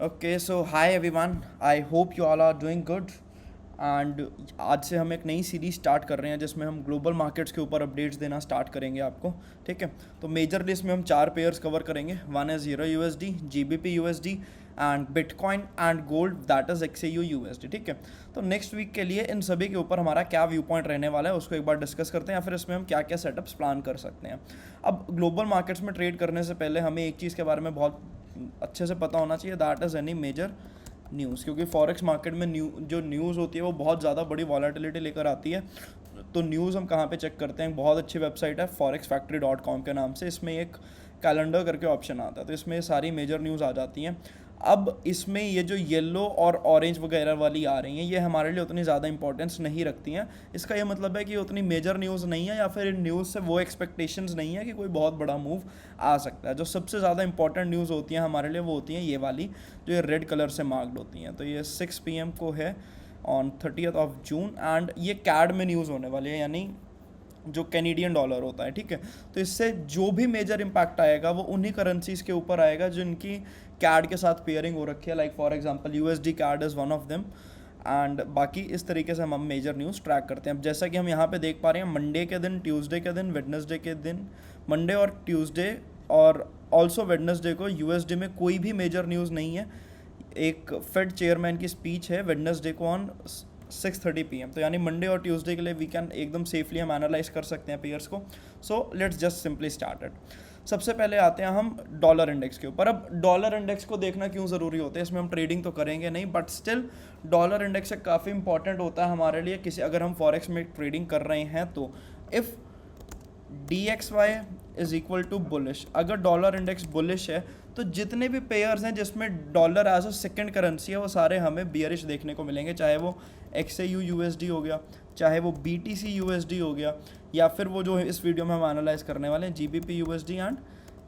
Okay so hi everyone, I hope you all are doing good. And आज से हम एक नई सीरीज स्टार्ट कर रहे हैं जिसमें हम ग्लोबल मार्केट्स के ऊपर अपडेट्स देना स्टार्ट करेंगे आपको। ठीक है, तो मेजरली इसमें हम चार पेयर्स कवर करेंगे। One is euro USD, GBP USD and bitcoin and gold, that is XAU USD. ठीक है, तो नेक्स्ट वीक के लिए इन सभी के ऊपर हमारा क्या व्यू पॉइंट रहने वाला है उसको एक बार डिस्कस करते हैं, या फिर इसमें हम क्या क्या सेटअप्स प्लान कर सकते हैं। अब ग्लोबल मार्केट्स में ट्रेड करने से पहले हमें एक चीज़ के बारे में बहुत अच्छे से पता होना चाहिए, that is any major news. क्योंकि फॉरेक्स मार्केट में जो न्यूज़ होती है वो बहुत ज़्यादा बड़ी वॉलेटिलिटी लेकर आती है। तो न्यूज़ हम कहाँ पे चेक करते हैं? बहुत अच्छी वेबसाइट है forex-factory.com के नाम से। इसमें एक कैलेंडर करके ऑप्शन आता है, तो इसमें सारी मेजर न्यूज़ आ जाती हैं। अब इसमें ये जो येलो और ऑरेंज वगैरह वाली आ रही हैं, ये हमारे लिए उतनी ज़्यादा इंपॉर्टेंस नहीं रखती हैं। इसका ये मतलब है कि उतनी मेजर न्यूज़ नहीं है, या फिर इन न्यूज़ से वो एक्सपेक्टेशंस नहीं है कि कोई बहुत बड़ा मूव आ सकता है। जो सबसे ज़्यादा इंपॉर्टेंट न्यूज़ होती हैं हमारे लिए वो होती हैं ये वाली, जो ये रेड कलर से मार्क्ड होती हैं। तो ये 6 PM को है on 30th of June, and ये कैड में न्यूज़ होने वाली है, यानी जो कैनेडियन डॉलर होता है। ठीक है, तो इससे जो भी मेजर इम्पैक्ट आएगा वो उन्हीं करेंसीज के ऊपर आएगा जिनकी कैड के साथ पेयरिंग हो रखी है। Like for example USD CAD is one of them. And बाकी इस तरीके से हम मेजर न्यूज़ ट्रैक करते हैं। अब जैसा कि हम यहाँ पे देख पा रहे हैं, मंडे के दिन, ट्यूसडे के दिन, वेडनेसडे के दिन, मंडे और ट्यूसडे और ऑल्सो वेडनेसडे को यूएसडी में कोई भी मेजर न्यूज़ नहीं है। एक फेड चेयरमैन की स्पीच है वेडनेसडे को ऑन 6:30 PM। तो यानी मंडे और ट्यूसडे के लिए वी कैन एकदम सेफली हम एनालाइज कर सकते हैं पेयर्स को। So let's just simply started. सबसे पहले आते हैं हम डॉलर इंडेक्स के ऊपर। अब डॉलर इंडेक्स को देखना क्यों ज़रूरी होता है? इसमें हम ट्रेडिंग तो करेंगे नहीं, बट स्टिल डॉलर इंडेक्स से काफ़ी इंपॉर्टेंट होता है हमारे लिए, किसी अगर हम फॉरेक्स में ट्रेडिंग कर रहे हैं तो। If DXY is equal to bullish, अगर डॉलर इंडेक्स बुलिश है तो जितने भी पेयर्स हैं जिसमें dollar as a second currency है वो सारे हमें बियरिश देखने को मिलेंगे। चाहे वो XAU USD हो गया, चाहे वो BTC USD हो गया, या फिर वो जो इस वीडियो में हम एनालाइज करने वाले हैं GBP USD and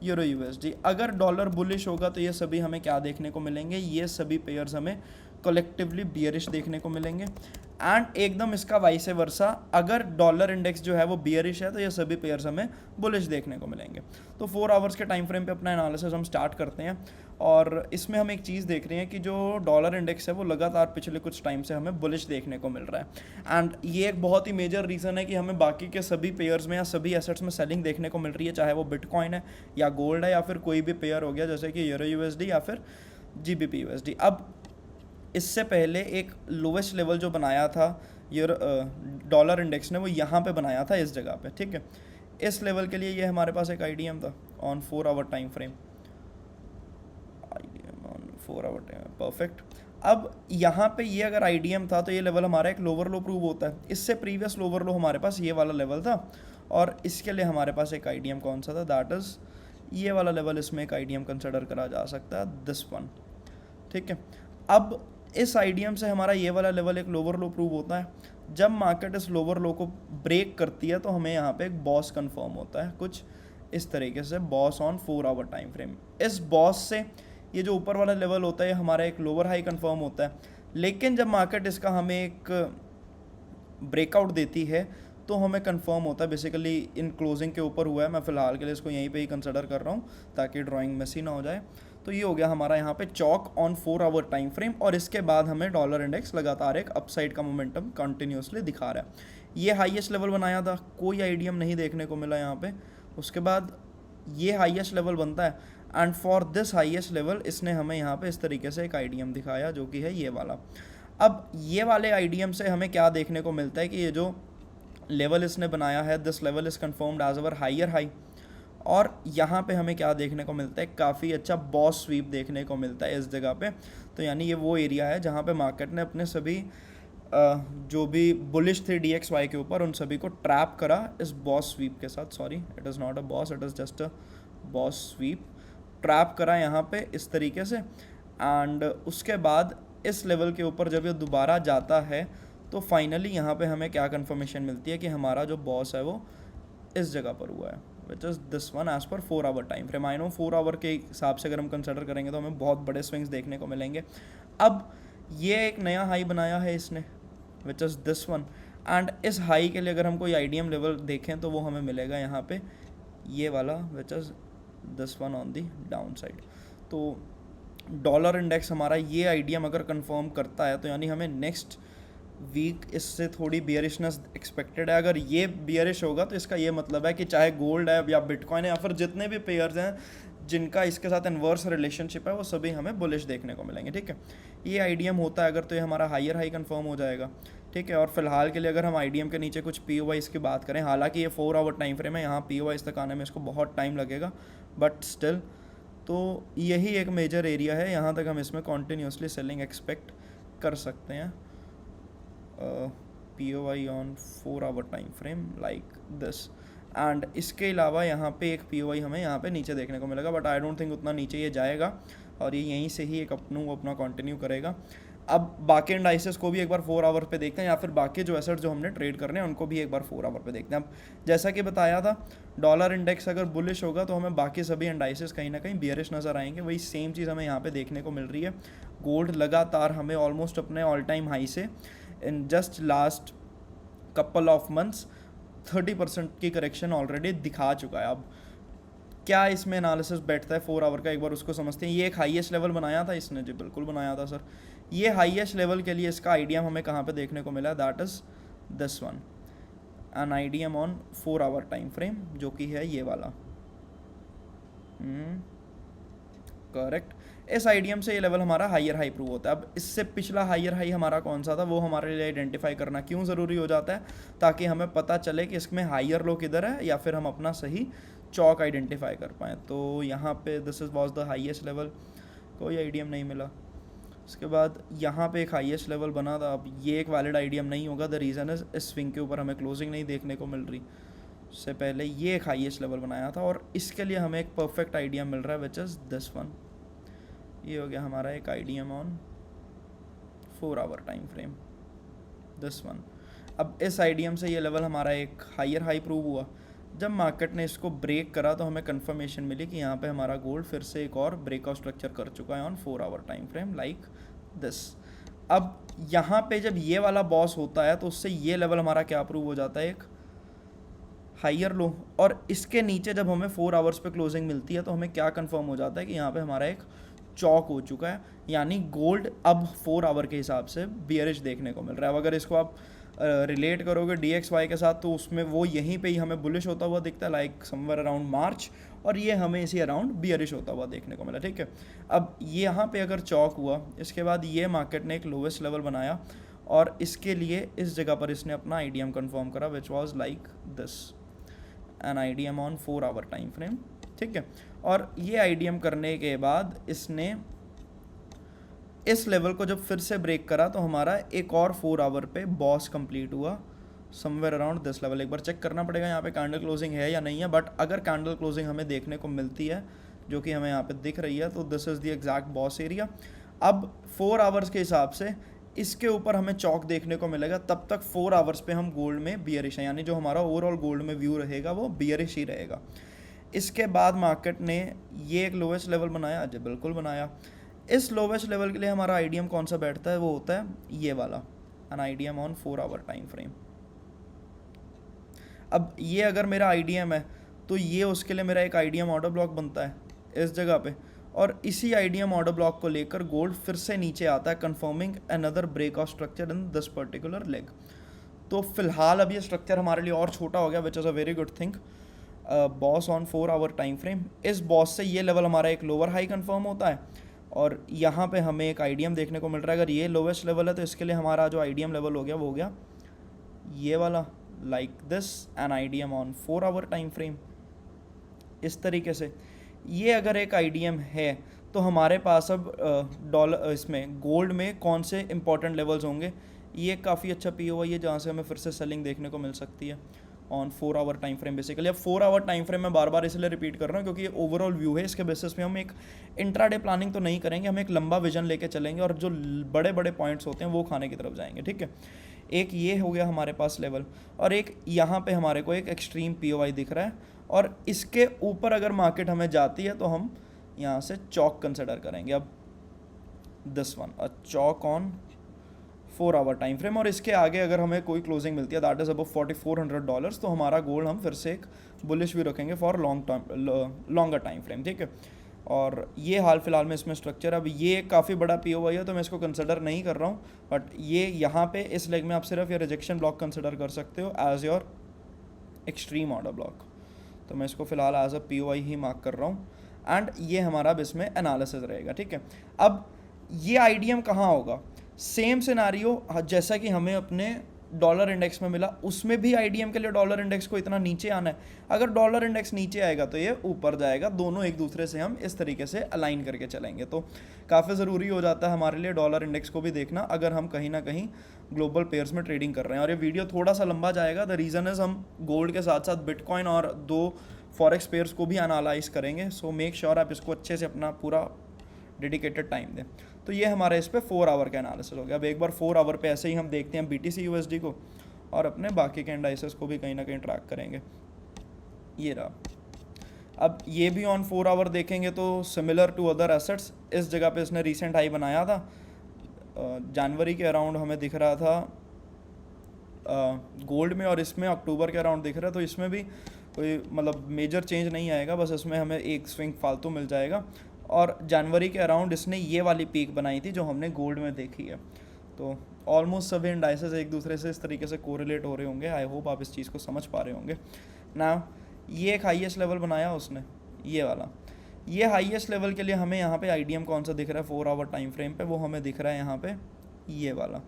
euro USD। अगर डॉलर बुलिश होगा तो ये सभी हमें क्या देखने को मिलेंगे? ये सभी पेयर्स हमें कलेक्टिवली बियरिश देखने को मिलेंगे। एंड एकदम इसका वाइस वर्सा, अगर डॉलर इंडेक्स जो है वो बियरिश है तो ये सभी पेयर्स हमें बुलिश देखने को मिलेंगे। तो 4 आवर्स के टाइम फ्रेम पे अपना एनालिसिस हम स्टार्ट करते हैं, और इसमें हम एक चीज़ देख रहे हैं कि जो डॉलर इंडेक्स है वो लगातार पिछले कुछ टाइम से हमें बुलिश देखने को मिल रहा है। एंड ये एक बहुत ही मेजर रीज़न है कि हमें बाकी के सभी पेयर्स में या सभी एसेट्स में सेलिंग देखने को मिल रही है, चाहे वो बिटकॉइन है या गोल्ड है या फिर कोई भी पेयर हो गया जैसे कि यूरो USD या फिर GBP USD। अब इससे पहले एक लोवेस्ट लेवल जो बनाया था डॉलर इंडेक्स ने, वो यहाँ पे बनाया था इस जगह पे। ठीक है, इस लेवल के लिए ये हमारे पास एक IDM था on 4 hour time frame. IDM on 4 hour time, perfect. अब यहाँ पे ये अगर IDM था तो ये लेवल हमारा एक लोअर लो प्रूव होता है। इससे प्रीवियस लोअर लो हमारे पास ये वाला लेवल था, और इसके लिए हमारे पास एक IDM कौन सा था? दैट इज़ ये वाला लेवल। इसमें एक IDM कंसिडर करा जा सकता है, दिस वन। ठीक है, अब इस IDM से हमारा ये वाला लेवल एक लोअर लो प्रूव होता है। जब मार्केट इस लोअर लो को ब्रेक करती है तो हमें यहाँ पे एक बॉस कंफर्म होता है, कुछ इस तरीके से, BOS on 4 hour time frame. इस बॉस से ये जो ऊपर वाला लेवल होता है हमारा एक लोअर हाई कंफर्म होता है। लेकिन जब मार्केट इसका हमें एक ब्रेकआउट देती है तो हमें कंफर्म होता है, बेसिकली इन क्लोजिंग के ऊपर हुआ है। मैं फ़िलहाल के लिए इसको यहीं पे ही कंसिडर कर रहा हूँ ताकि ड्राइंग मेसी ना हो जाए। तो ये हो गया हमारा यहाँ पे CHoCH on 4 hour time frame, और इसके बाद हमें डॉलर इंडेक्स लगातार एक अपसाइड का मोमेंटम कंटिन्यूसली दिखा रहा है। ये हाईएस्ट लेवल बनाया था, कोई IDM नहीं देखने को मिला यहाँ पे। उसके बाद ये हाईएस्ट लेवल बनता है, and for this highest level इसने हमें यहाँ पे इस तरीके से एक IDM दिखाया जो कि है ये वाला। अब ये वाले IDM से हमें क्या देखने को मिलता है कि ये जो लेवल इसने बनाया है, this level is confirmed as our higher high, और यहाँ पे हमें क्या देखने को मिलता है? काफ़ी अच्छा बॉस स्वीप देखने को मिलता है इस जगह पे। तो यानी ये वो एरिया है जहाँ पे मार्केट ने अपने सभी जो भी बुलिश थे DXY के ऊपर उन सभी को ट्रैप करा इस बॉस स्वीप के साथ। Sorry, it is not a BOS, it is just a BOS sweep. Trap करा यहाँ पे इस तरीके से, एंड उसके बाद इस लेवल के ऊपर जब ये दोबारा जाता है तो फाइनली यहाँ पे हमें क्या कंफर्मेशन मिलती है कि हमारा जो बॉस है वो इस जगह पर हुआ है, which is this one as पर 4 hour time frame. I know 4 hour के हिसाब से अगर हम कंसिडर करेंगे तो हमें बहुत बड़े स्विंग्स देखने को मिलेंगे। अब ये एक नया हाई बनाया है इसने, विच इज़ दिस वन, एंड इस हाई के लिए अगर हम कोई IDM लेवल देखें तो वो हमें मिलेगा यहाँ पे ये वाला, विच is this one on the down side. तो डॉलर इंडेक्स हमारा ये आइडियम अगर कंफर्म करता है तो यानी हमें नेक्स्ट वीक इससे थोड़ी बियरिशनेस एक्सपेक्टेड है। अगर ये बियरिश होगा तो इसका ये मतलब है कि चाहे गोल्ड है या बिटकॉइन है या फिर जितने भी पेयर्स हैं जिनका इसके साथ इन्वर्स रिलेशनशिप है वो सभी हमें बुलिश देखने को मिलेंगे। ठीक है, ये आईडीएम होता है अगर तो ये हमारा हायर हाई कंफर्म हो जाएगा। ठीक है, और फिलहाल के लिए अगर हम आईडीएम के नीचे कुछ पी की बात करें, हालांकि ये 4 आवर टाइम फ्रेम है, यहाँ पी तक आने में इसको बहुत टाइम लगेगा, बट स्टिल तो यही एक मेजर एरिया है, यहाँ तक हम इसमें कॉन्टीन्यूसली सेलिंग एक्सपेक्ट कर सकते हैं। POI on 4 hour time frame like this. And इसके अलावा यहाँ पे एक POI हमें यहाँ पे नीचे देखने को मिलेगा, बट आई डोंट थिंक उतना नीचे ये जाएगा और ये यहीं से ही एक अपना कंटिन्यू करेगा। अब बाकी इंडाइसेस को भी एक बार 4 आवर पे देखते हैं, या फिर बाकी जो एसेट जो हमने ट्रेड करने हैं उनको भी एक बार 4 आवर पे देखते हैं। अब जैसा कि बताया था, डॉलर इंडेक्स अगर बुलिश होगा तो हमें बाकी सभी इंडाइसेस कहीं ना कहीं बियरिश नज़र आएंगे। वही सेम चीज़ हमें यहाँ पे देखने को मिल रही है। गोल्ड लगातार हमें ऑलमोस्ट अपने ऑल टाइम हाई से in just last couple of months 30% की करेक्शन ऑलरेडी दिखा चुका है। अब क्या इसमें एनालिसिस बैठता है 4 आवर का, एक बार उसको समझते हैं। ये एक हाईएस्ट लेवल बनाया था इसने, जी बिल्कुल बनाया था सर। ये हाईएस्ट लेवल के लिए इसका आइडियम हमें कहाँ पे देखने को मिला, that is this one, an IDM on 4 hour time frame, जो कि है ये वाला। करेक्ट, इस आइडियम से ये लेवल हमारा हायर हाई प्रूव होता है। अब इससे पिछला हायर हाई हमारा कौन सा था, वो हमारे लिए आइडेंटिफाई करना क्यों ज़रूरी हो जाता है, ताकि हमें पता चले कि इसमें हायर लो किधर है या फिर हम अपना सही चौक आइडेंटिफाई कर पाएँ। तो यहाँ पे this is was the highest level, कोई आइडियम नहीं मिला। उसके बाद यहाँ पे एक हाईएस्ट लेवल बना था, अब ये एक वैलिड आइडियम नहीं होगा। द रीज़न इज़ इस स्विंग के ऊपर हमें क्लोजिंग नहीं देखने को मिल रही। उससे पहले ये एक हाईएस्ट लेवल बनाया था और इसके लिए हमें एक परफेक्ट आइडिया मिल रहा है, विच इज़ दिस वन। ये हो गया हमारा एक IDM on 4 hour time frame, this one. अब इस आइडियम से ये लेवल हमारा एक हायर हाई प्रूव हुआ। जब मार्केट ने इसको ब्रेक करा तो हमें कंफर्मेशन मिली कि यहाँ पे हमारा गोल्ड फिर से एक और ब्रेकआउट स्ट्रक्चर कर चुका है on 4 hour time frame like this. अब यहाँ पे जब ये वाला बॉस होता है तो उससे ये लेवल हमारा क्या प्रूव हो जाता है, एक हायर लो। और इसके नीचे जब हमें 4 आवर्स पे क्लोजिंग मिलती है तो हमें क्या कंफर्म हो जाता है कि यहाँ पे हमारा एक चौक हो चुका है, यानी गोल्ड अब 4 आवर के हिसाब से बियरिश देखने को मिल रहा है। अब अगर इसको आप रिलेट करोगे DXY के साथ तो उसमें वो यहीं पे ही हमें बुलिश होता हुआ दिखता है, लाइक समवेयर अराउंड मार्च, और ये हमें इसी अराउंड बियरिश होता हुआ देखने को मिला। ठीक है, अब ये यहाँ पे अगर चौक हुआ, इसके बाद ये मार्केट ने एक लोवेस्ट लेवल बनाया और इसके लिए इस जगह पर इसने अपना आइडियम कन्फर्म करा, which was like this, an IDM on 4 hour time frame. ठीक है, और ये आइडियम करने के बाद इसने इस लेवल को जब फिर से ब्रेक करा तो हमारा एक और 4 आवर पे बॉस कंप्लीट हुआ समवेयर अराउंड दिस लेवल। एक बार चेक करना पड़ेगा यहाँ पे कैंडल क्लोजिंग है या नहीं है, बट अगर कैंडल क्लोजिंग हमें देखने को मिलती है जो कि हमें यहाँ पे दिख रही है तो this is the exact boss area. अब 4 आवर्स के हिसाब से इसके ऊपर हमें चौक देखने को मिलेगा, तब तक 4 आवर्स पे हम गोल्ड में बियरिश है, यानी जो हमारा ओवरऑल गोल्ड में व्यू रहेगा वो बियरिश ही रहेगा। इसके बाद मार्केट ने ये एक लोवेस्ट लेवल बनाया, जी बिल्कुल बनाया। इस लोवेस्ट लेवल के लिए हमारा आइडियम कौन सा बैठता है, वो होता है ये वाला, an IDM on 4 hour time frame. अब ये अगर मेरा आइडियम है तो ये उसके लिए मेरा एक आइडियम ऑर्डर ब्लॉक बनता है इस जगह पे, और इसी आइडियम ऑर्डर ब्लॉक को लेकर गोल्ड फिर से नीचे आता है confirming another breakout structure in this particular leg. तो फिलहाल अब ये स्ट्रक्चर हमारे लिए और छोटा हो गया, which is a very good thing. BOS on 4 hour time frame, इस बॉस से ये लेवल हमारा एक लोअर हाई कंफर्म होता है और यहाँ पे हमें एक आइडियम देखने को मिल रहा है। अगर ये लोवेस्ट लेवल है तो इसके लिए हमारा जो आइडियम लेवल हो गया वो हो गया ये वाला, like this, an IDM on 4 hour time frame. इस तरीके से ये अगर एक आइडियम है तो हमारे पास अब डॉलर इसमें गोल्ड में कौन से इंपॉर्टेंट लेवल्स होंगे, ये काफ़ी अच्छा POI है जहाँ से हमें फिर से सेलिंग देखने को मिल सकती है on 4 hour time frame basically. अब 4 आवर टाइम फ्रेम में बार बार इसलिए रिपीट कर रहा हूँ क्योंकि ये ओवरऑल व्यू है, इसके बेसिस पे हम एक इंट्राडे प्लानिंग तो नहीं करेंगे, हम एक लंबा विजन लेके चलेंगे और जो बड़े बड़े पॉइंट्स होते हैं वो खाने की तरफ जाएंगे। ठीक है, एक ये हो गया हमारे पास लेवल, और एक यहाँ पे हमारे को एक एक्सट्रीम POI दिख रहा है, और इसके ऊपर अगर मार्केट हमें जाती है तो हम यहाँ से चौक कंसिडर करेंगे। अब this one, a CHoCH on 4 hour time frame, और इसके आगे अगर हमें कोई क्लोजिंग मिलती है दैट इज़ अबव $4,400 तो हमारा गोल्ड हम फिर से एक बुलिश भी रखेंगे फॉर लॉन्गर टाइम फ्रेम। ठीक है, और ये हाल फिलहाल में इसमें स्ट्रक्चर। अब ये काफ़ी बड़ा पीओवाई है तो मैं इसको कंसिडर नहीं कर रहा हूँ, बट ये यहाँ पे इस लेग में आप सिर्फ ये रिजेक्शन ब्लॉक कंसिडर कर सकते हो as your extreme order block. तो मैं इसको फिलहाल एज अ पीओवाई ही मार्क कर रहा हूँ एंड ये हमारा अब इसमें एनालिसिस रहेगा, ठीक है। अब ये आईडीएम कहाँ होगा, सेम सिनारियो जैसा कि हमें अपने डॉलर इंडेक्स में मिला, उसमें भी आईडीएम के लिए डॉलर इंडेक्स को इतना नीचे आना है। अगर डॉलर इंडेक्स नीचे आएगा तो ये ऊपर जाएगा, दोनों एक दूसरे से हम इस तरीके से अलाइन करके चलेंगे। तो काफ़ी ज़रूरी हो जाता है हमारे लिए डॉलर इंडेक्स को भी देखना अगर हम कहीं ना कहीं ग्लोबल पेयर्स में ट्रेडिंग कर रहे हैं। और ये वीडियो थोड़ा सा लंबा जाएगा, द रीज़न इज़ हम गोल्ड के साथ साथ बिटकॉइन और 2 फॉरेक्स पेयर्स को भी एनालाइज करेंगे। सो मेक श्योर आप इसको अच्छे से अपना पूरा डेडिकेटेड टाइम दें। तो ये हमारा इस पे 4 आवर का एनालिसिस हो गया। अब एक बार 4 आवर पे ऐसे ही हम देखते हैं BTC USD को और अपने बाकी के इंडाइसेस को भी कहीं ना कहीं ट्रैक करेंगे। ये रहा। अब ये भी ऑन 4 आवर देखेंगे तो सिमिलर टू अदर एसेट्स, इस जगह पे इसने रीसेंट हाई बनाया था जनवरी के अराउंड हमें दिख रहा था गोल्ड में, और इसमें अक्टूबर के अराउंड दिख रहा है। तो इसमें भी कोई मतलब मेजर चेंज नहीं आएगा, बस इसमें हमें एक स्विंग फालतू मिल जाएगा। और जनवरी के अराउंड इसने ये वाली पीक बनाई थी जो हमने गोल्ड में देखी है। तो ऑलमोस्ट सभी इंडाइसेस एक दूसरे से इस तरीके से कोरिलेट हो रहे होंगे। आई होप आप इस चीज़ को समझ पा रहे होंगे ना। ये एक हाईएस्ट लेवल बनाया उसने, ये वाला। ये हाईएस्ट लेवल के लिए हमें यहाँ पे आईडीएम कौन सा दिख रहा है 4 आवर टाइम फ्रेम पे, वो हमें दिख रहा है यहाँ पे ये वाला,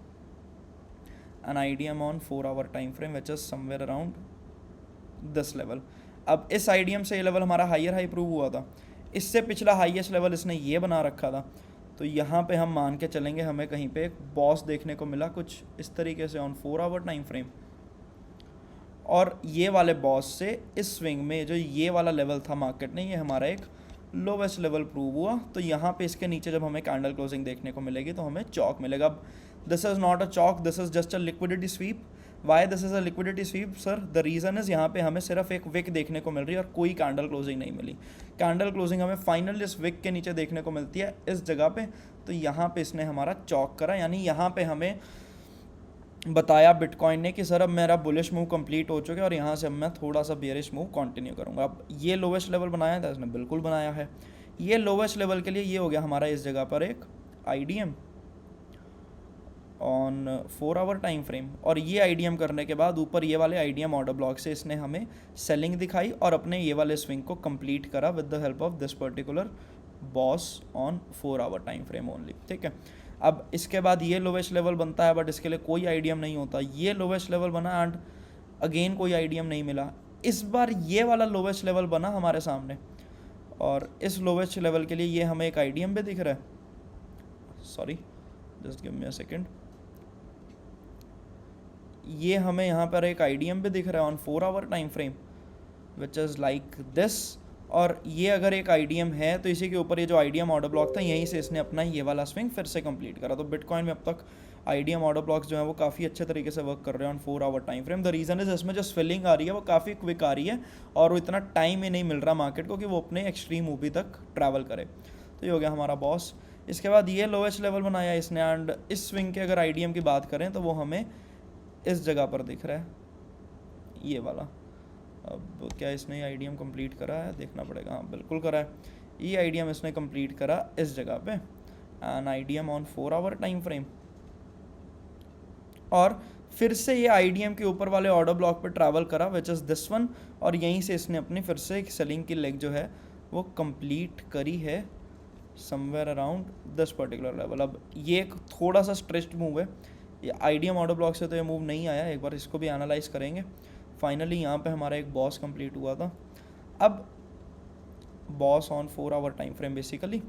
an IDM on 4 hour time frame which is somewhere around this level. अब इस आईडीएम से ये लेवल हमारा हायर हाई प्रूव हुआ था, इससे पिछला हाईएस्ट लेवल इसने ये बना रखा था। तो यहाँ पे हम मान के चलेंगे हमें कहीं पे एक बॉस देखने को मिला कुछ इस तरीके से ऑन 4 आवर टाइम फ्रेम, और ये वाले बॉस से इस स्विंग में जो ये वाला लेवल था मार्केट ने, ये हमारा एक लोवेस्ट लेवल प्रूव हुआ। तो यहाँ पे इसके नीचे जब हमें कैंडल क्लोजिंग देखने को मिलेगी तो हमें चौक मिलेगा। अब this is not a Chowk, this is just a liquidity SVEEP. Why this is a liquidity SVEEP sir, the reason is यहाँ पे हमें सिर्फ एक विक देखने को मिल रही है और कोई कैंडल क्लोजिंग नहीं मिली। कैंडल क्लोजिंग हमें फाइनल इस विक के नीचे देखने को मिलती है इस जगह पे। तो यहाँ पे इसने हमारा चौक करा, यानी यहाँ पे हमें बताया बिटकॉइन ने कि सर अब मेरा बुलिश मूव कंप्लीट हो चुका है और यहाँ से अब मैं थोड़ा सा बेयरिश मूव कंटिन्यू करूँगा। अब ये लोवेस्ट लेवल बनाया था इसने, बिल्कुल बनाया है। ये लोवेस्ट लेवल के लिए ये हो गया हमारा इस जगह पर एक IDM on 4 hour time frame, और ये आईडीएम करने के बाद ऊपर ये वाले आईडीएम ऑर्डर ब्लॉक से इसने हमें सेलिंग दिखाई और अपने ये वाले स्विंग को कंप्लीट करा with the help of this particular BOS on 4 hour time frame only, ठीक है। अब इसके बाद ये लोवेस्ट लेवल बनता है, बट इसके लिए कोई आईडीएम नहीं होता। ये लोवेस्ट लेवल बना एंड अगेन कोई आईडीएम नहीं मिला। इस बार ये वाला लोवेस्ट लेवल बना हमारे सामने, और इस लोवेस्ट लेवल के लिए ये हमें एक आईडीएम भी दिख रहा है। Sorry, just give me a second. ये हमें यहाँ पर एक आईडीएम भी दिख रहा है on 4 hour time frame which is like this. और ये अगर एक आईडीएम है तो इसी के ऊपर ये जो आईडीएम ऑर्डर ब्लॉक था यहीं से इसने अपना ये वाला स्विंग फिर से कंप्लीट करा। तो बिटकॉइन में अब तक आईडीएम ऑर्डर ब्लॉक्स जो है वो काफ़ी अच्छे तरीके से वर्क कर रहे हैं on 4 hour time frame. The reason is इसमें जो स्विलिंग आ रही है वो काफ़ी क्विक आ रही है और वो इतना टाइम ही नहीं मिल रहा मार्केट को कि वो अपने एक्सट्रीम मूवी तक ट्रैवल करे। तो ये हो गया हमारा बॉस। इसके बाद ये लोवेस्ट लेवल बनाया इसने, एंड इस स्विंग के अगर आईडीएम की बात करें तो वो हमें इस जगह पर दिख रहा है, ये वाला। अब क्या इसने आईडीएम कंप्लीट करा है, देखना पड़ेगा। हाँ, बिल्कुल करा है। ये आईडीएम इसने कंप्लीट करा इस जगह पे, an IDM on 4 hour time frame, और फिर से ये आईडीएम के ऊपर वाले ऑर्डर ब्लॉक पे ट्रैवल करा विच इज़ दिस वन, और यहीं से इसने अपनी फिर से एक सेलिंग की लेग जो है वो कंप्लीट करी है somewhere around this particular level. अब ये एक थोड़ा सा स्ट्रेच्ड मूव है, ये आईडीएम ऑर्डर ब्लॉक से तो ये मूव नहीं आया, एक बार इसको भी एनालाइज करेंगे। फाइनली यहाँ पे हमारा एक बॉस कंप्लीट हुआ था। अब BOS on 4 hour time frame basically,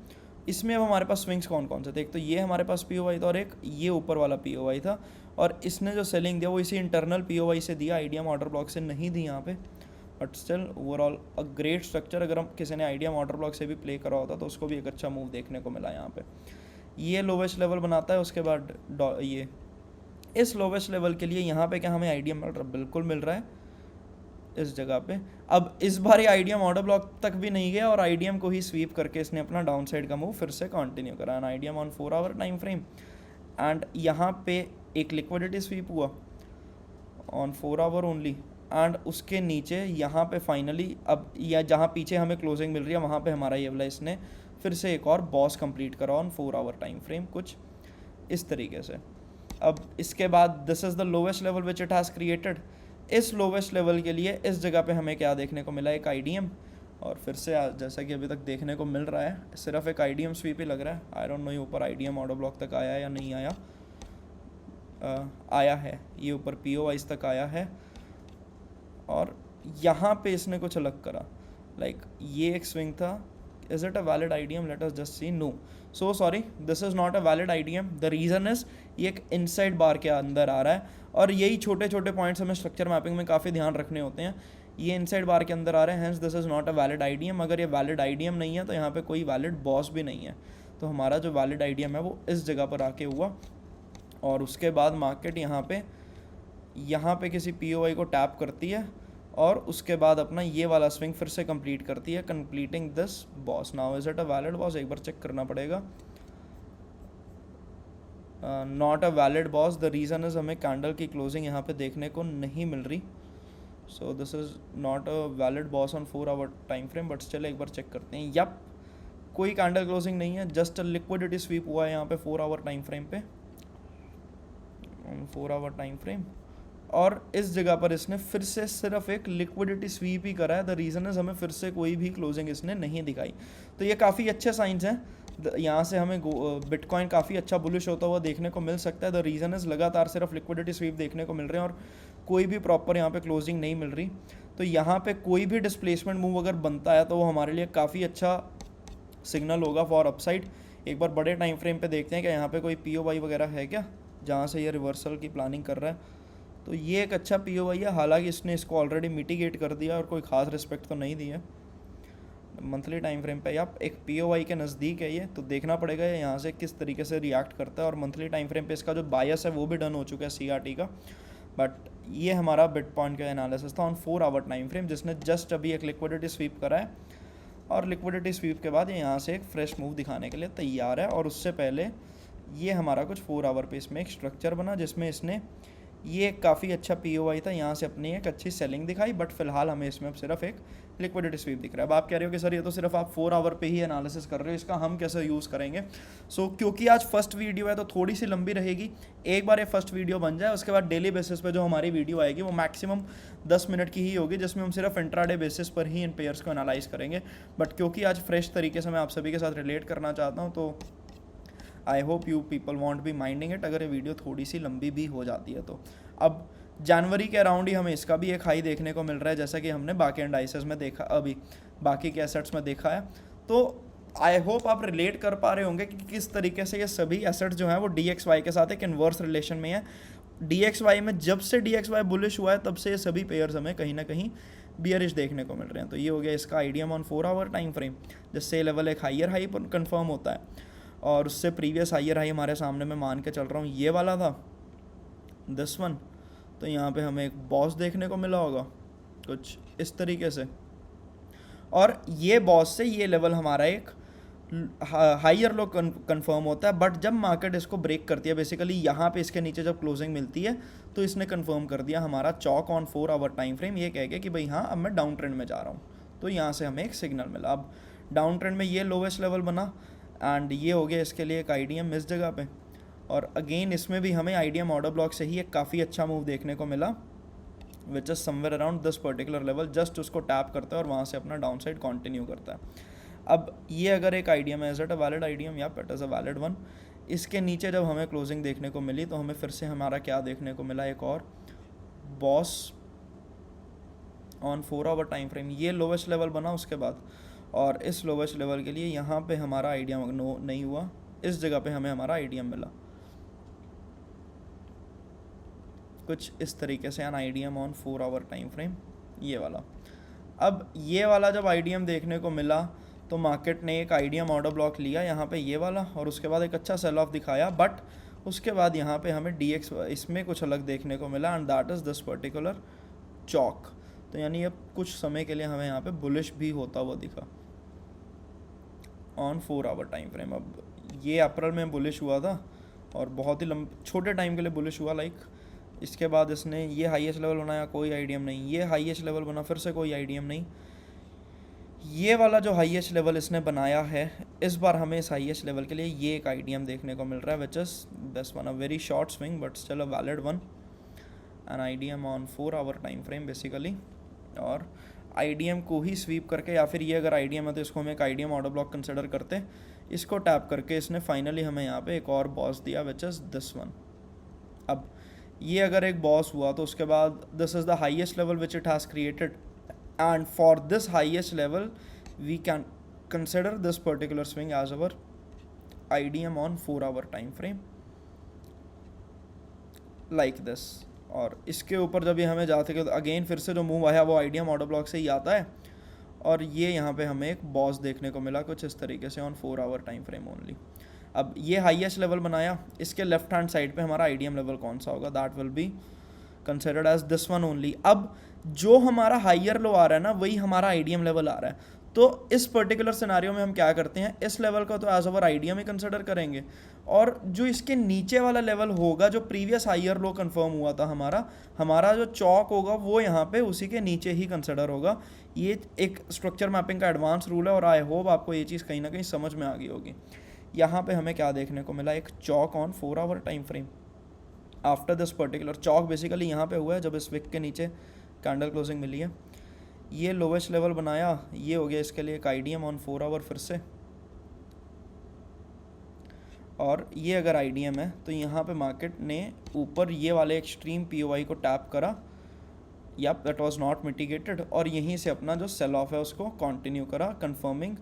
इसमें अब हमारे पास स्विंग्स कौन कौन से थे। एक तो ये हमारे पास पीओवाई था और एक ये ऊपर वाला पीओवाई था, और इसने जो सेलिंग दिया वो इसी इंटरनल पीओवाई से दिया, आईडीएम ऑर्डर ब्लॉक से नहीं दी यहाँ पे। But still overall a great structure. अगर हम किसी ने आईडीएम ऑर्डर ब्लॉक से भी प्ले करा होता तो उसको भी एक अच्छा मूव देखने को मिला यहाँ पे। ये लोवेस्ट लेवल बनाता है, उसके बाद ये इस लोवेस्ट लेवल के लिए यहाँ पे क्या हमें आईडीएम मिल रहा है, बिल्कुल मिल रहा है इस जगह पे। अब इस बार ये आईडीएम ऑर्डर ब्लॉक तक भी नहीं गया और आईडीएम को ही स्वीप करके इसने अपना डाउन साइड का मूव फिर से कंटिन्यू करा, an IDM on 4 hour time frame, and यहाँ पे एक लिक्विडिटी स्वीप हुआ ऑन 4 आवर ओनली, एंड उसके नीचे यहाँ पे फाइनली अब या जहाँ पीछे हमें क्लोजिंग मिल रही है वहाँ पे हमारा ये वाला इसने फिर से एक और बॉस कंप्लीट करा ऑन 4 आवर टाइम फ्रेम, कुछ इस तरीके से। अब इसके बाद this is the lowest level which it has created. इस लोवेस्ट लेवल के लिए इस जगह पे हमें क्या देखने को मिला, एक आईडीएम, और फिर से जैसा कि अभी तक देखने को मिल रहा है सिर्फ एक आईडीएम स्वीप ही लग रहा है। आई डोंट नो ये ऊपर आईडीएम ऑर्डर ब्लॉक तक आया या नहीं आया। आया है, ये ऊपर पीओवाइज तक आया है, और यहाँ पे इसने कुछ अलग करा, लाइक ये एक स्विंग था। Is it a valid IDM, let us just see. No, so sorry, this is not a valid IDM. The reason is ये एक इनसाइड बार के अंदर आ रहा है, और यही छोटे छोटे पॉइंट्स हमें स्ट्रक्चर मैपिंग में काफ़ी ध्यान रखने होते हैं। ये इनसाइड बार के अंदर आ रहे हैं, hence this is not a valid IDM. अगर ये वैलिड आईडीएम नहीं है तो यहाँ पे कोई वैलिड बॉस भी नहीं है। तो हमारा जो वैलिड आईडीएम है वो इस जगह पर आके हुआ, और उसके बाद मार्केट यहाँ पे किसी पीओआई को टैप करती है, और उसके बाद अपना ये वाला स्विंग फिर से कंप्लीट करती है, completing this BOS. Now is it a valid BOS, एक बार चेक करना पड़ेगा। Not a valid BOS. The reason is हमें कैंडल की क्लोजिंग यहाँ पे देखने को नहीं मिल रही, so this is not a valid BOS on 4 hour time frame. But चलो एक बार चेक करते हैं। यप, कोई कैंडल क्लोजिंग नहीं है, जस्ट अ लिक्विडिटी स्वीप हुआ है यहाँ पे 4 आवर टाइम फ्रेम पे, 4 आवर टाइम फ्रेम। और इस जगह पर इसने फिर से सिर्फ एक लिक्विडिटी स्वीप ही करा है। द रीज़न इज़ हमें फिर से कोई भी क्लोजिंग इसने नहीं दिखाई। तो ये काफ़ी अच्छे साइंस हैं। यहाँ से हमें बिटकॉइन काफ़ी अच्छा बुलिश होता हुआ देखने को मिल सकता है। द रीज़न इज़ लगातार सिर्फ लिक्विडिटी स्वीप देखने को मिल रहे हैं और कोई भी प्रॉपर यहाँ पे क्लोजिंग नहीं मिल रही। तो यहाँ पे कोई भी डिस्प्लेसमेंट मूव अगर बनता है तो वो हमारे लिए काफ़ी अच्छा सिग्नल होगा फॉर अपसाइड। एक बार बड़े टाइम फ्रेम पे देखते हैं कि यहाँ पे कोई पीओवाई वगैरह है क्या जहाँ से ये रिवर्सल की प्लानिंग कर रहा है। तो ये एक अच्छा पीओवाई है, हालांकि इसने इसको ऑलरेडी मिटिगेट कर दिया और कोई ख़ास रिस्पेक्ट तो नहीं दी है। मंथली टाइम फ्रेम पे आप एक पीओवाई के नज़दीक है ये, तो देखना पड़ेगा यहाँ से किस तरीके से रिएक्ट करता है। और मंथली टाइम फ्रेम पे इसका जो बायस है वो भी डन हो चुका है सीआरटी का। बट ये हमारा बिटकॉइन का एनालिसिस था ऑन 4 आवर टाइम फ्रेम, जिसने जस्ट अभी एक लिक्विडिटी स्वीप करा है, और लिक्विडिटी स्वीप के बाद ये यहाँ से एक फ्रेश मूव दिखाने के लिए तैयार है। और उससे पहले ये हमारा कुछ 4 आवर पे इसमें एक स्ट्रक्चर बना जिसमें इसने ये काफ़ी अच्छा पीओआई था, यहाँ से अपनी एक अच्छी सेलिंग दिखाई। बट फिलहाल हमें इसमें अब सिर्फ एक लिक्विडिटी स्वीप दिख रहा है। अब आप कह रहे हो कि सर ये तो सिर्फ आप 4 आवर पे ही एनालिसिस कर रहे हो, इसका हम कैसे यूज़ करेंगे। सो क्योंकि आज फर्स्ट वीडियो है तो थोड़ी सी लंबी रहेगी। एक बार ये फर्स्ट वीडियो बन जाए उसके बाद डेली बेसिस पे जो हमारी वीडियो आएगी वो मैक्सिमम 10 मिनट की ही होगी, जिसमें हम सिर्फ इंट्राडे बेसिस पर ही इन पेयर्स को एनालाइज करेंगे। बट क्योंकि आज फ्रेश तरीके से मैं आप सभी के साथ रिलेट करना चाहता हूँ, तो I hope you people won't be minding it अगर ये वीडियो थोड़ी सी लंबी भी हो जाती है तो। अब जनवरी के अराउंड ही हमें इसका भी एक हाई देखने को मिल रहा है, जैसा कि हमने बाकी एंडाइसेस में देखा, अभी बाकी के एसेट्स में देखा है। तो आई होप आप रिलेट कर पा रहे होंगे कि किस तरीके से ये सभी एसेट्स जो हैं वो DXY के साथ एक इन्वर्स रिलेशन में है। DXY में जब से DXY बुलिश हुआ है तब से ये सभी पेयर्स हमें कहीं ना कहीं बियरिश देखने को मिल रहे हैं। तो ये हो गया इसका IDM on 4 hour time frame, जिससे लेवल एक हाइयर हाई पर कन्फर्म होता है। और उससे प्रीवियस हाइयर हाई हमारे सामने मैं मान के चल रहा हूँ ये वाला था, दिस वन। तो यहाँ पे हमें एक बॉस देखने को मिला होगा कुछ इस तरीके से, और ये बॉस से ये लेवल हमारा एक हाइयर लो कंफर्म होता है। बट जब मार्केट इसको ब्रेक करती है, बेसिकली यहाँ पे इसके नीचे जब क्लोजिंग मिलती है तो इसने कंफर्म कर दिया हमारा CHoCH on 4 hour time frame, ये कह के कि भाई हाँ अब मैं डाउन ट्रेंड में जा रहा हूँ। तो यहाँ से हमें एक सिग्नल मिला। अब डाउन ट्रेंड में ये लोवेस्ट लेवल बना, एंड ये हो गया इसके लिए एक आईडीएम इस जगह पे। और अगेन इसमें भी हमें आईडीएम ऑर्डर ब्लॉक से ही एक काफ़ी अच्छा मूव देखने को मिला, which is somewhere around this particular level. Just उसको टैप करता है और वहाँ से अपना डाउन साइड कॉन्टिन्यू करता है। अब ये अगर एक आईडीएम है, is it a valid IDM, या it is a valid one. इसके नीचे जब हमें क्लोजिंग देखने को मिली तो हमें फिर से हमारा क्या देखने को मिला, एक और BOS on 4 hour time frame. ये लोवेस्ट लेवल बना उसके बाद, और इस लोवेस्ट लेवल के लिए यहाँ पे हमारा आईडीएम नो नहीं हुआ, इस जगह पे हमें हमारा आईडीएम मिला कुछ इस तरीके से, an IDM on 4 hour time frame, ये वाला। अब ये वाला जब आईडीएम देखने को मिला तो मार्केट ने एक आईडीएम ऑर्डर ब्लॉक लिया यहाँ पे ये वाला, और उसके बाद एक अच्छा सेल ऑफ दिखाया। बट उसके बाद यहाँ पे हमें DX इसमें कुछ अलग देखने को मिला, and that is this particular chalk. तो यानी अब कुछ समय के लिए हमें यहाँ पे बुलिश भी होता हुआ दिखा ऑन 4 आवर टाइम फ्रेम। अब ये अप्रैल में बुलिश हुआ था और बहुत ही छोटे टाइम के लिए बुलिश हुआ, लाइक इसके बाद इसने ये हाईएस्ट लेवल बनाया, कोई आईडीएम नहीं, ये हाईएस्ट लेवल बना, फिर से कोई आईडीएम नहीं। ये वाला जो हाईएस्ट लेवल इसने बनाया है, इस बार हमें इस हाईएस्ट लेवल के लिए ये एक आईडीएम देखने को मिल रहा है, which is this one, a very short swing but still a valid one, an IDM on 4 hour time frame basically. और आईडीएम को ही स्वीप करके, या फिर ये अगर आईडीएम है तो इसको हम एक आईडीएम ऑर्डर ब्लॉक कंसिडर करते, इसको टैप करके इसने फाइनली हमें यहाँ पे एक और बॉस दिया, विच इज़ दिस वन। अब ये अगर एक बॉस हुआ तो उसके बाद this is the highest level which it has created, and for this highest level we can consider this particular swing as our IDM on 4 hour time frame like this। और इसके ऊपर जब ये हमें जाते कि अगेन फिर से जो मूव आया वो आईडीएम ऑर्डर ब्लॉक से ही आता है, और ये यहाँ पे हमें एक बॉस देखने को मिला कुछ इस तरीके से on 4 hour time frame only. अब ये हाईएस्ट लेवल बनाया, इसके लेफ्ट हैंड साइड पे हमारा आईडीएम लेवल कौन सा होगा, that will be considered as this one only. अब जो हमारा हाइयर लो आ रहा है ना, वही हमारा आईडीएम लेवल आ रहा है, तो इस पर्टिकुलर सिनारियो में हम क्या करते हैं, इस लेवल का तो एज अवर आईडीएम ही कंसिडर करेंगे, और जो इसके नीचे वाला लेवल होगा, जो प्रीवियस हाइयर लो कंफर्म हुआ था हमारा जो चौक होगा वो यहाँ पे उसी के नीचे ही कंसिडर होगा। ये एक स्ट्रक्चर मैपिंग का एडवांस रूल है, और आई होप आपको ये चीज़ कहीं ना कहीं समझ में आ गई होगी। यहाँ पे हमें क्या देखने को मिला, एक choch on 4 hour time frame after this particular choch basically यहाँ पे हुआ है जब इस विक के नीचे कैंडल क्लोजिंग मिली है। ये लोवेस्ट लेवल बनाया, ये हो गया इसके लिए एक आईडीएम ऑन 4 आवर फिर से, और ये अगर आईडीएम है तो यहाँ पे मार्केट ने ऊपर ये वाले एक्सट्रीम पीओआई को टैप करा, या दैट वाज नॉट मिटिगेटेड, और यहीं से अपना जो सेल ऑफ है उसको कंटिन्यू करा, कंफर्मिंग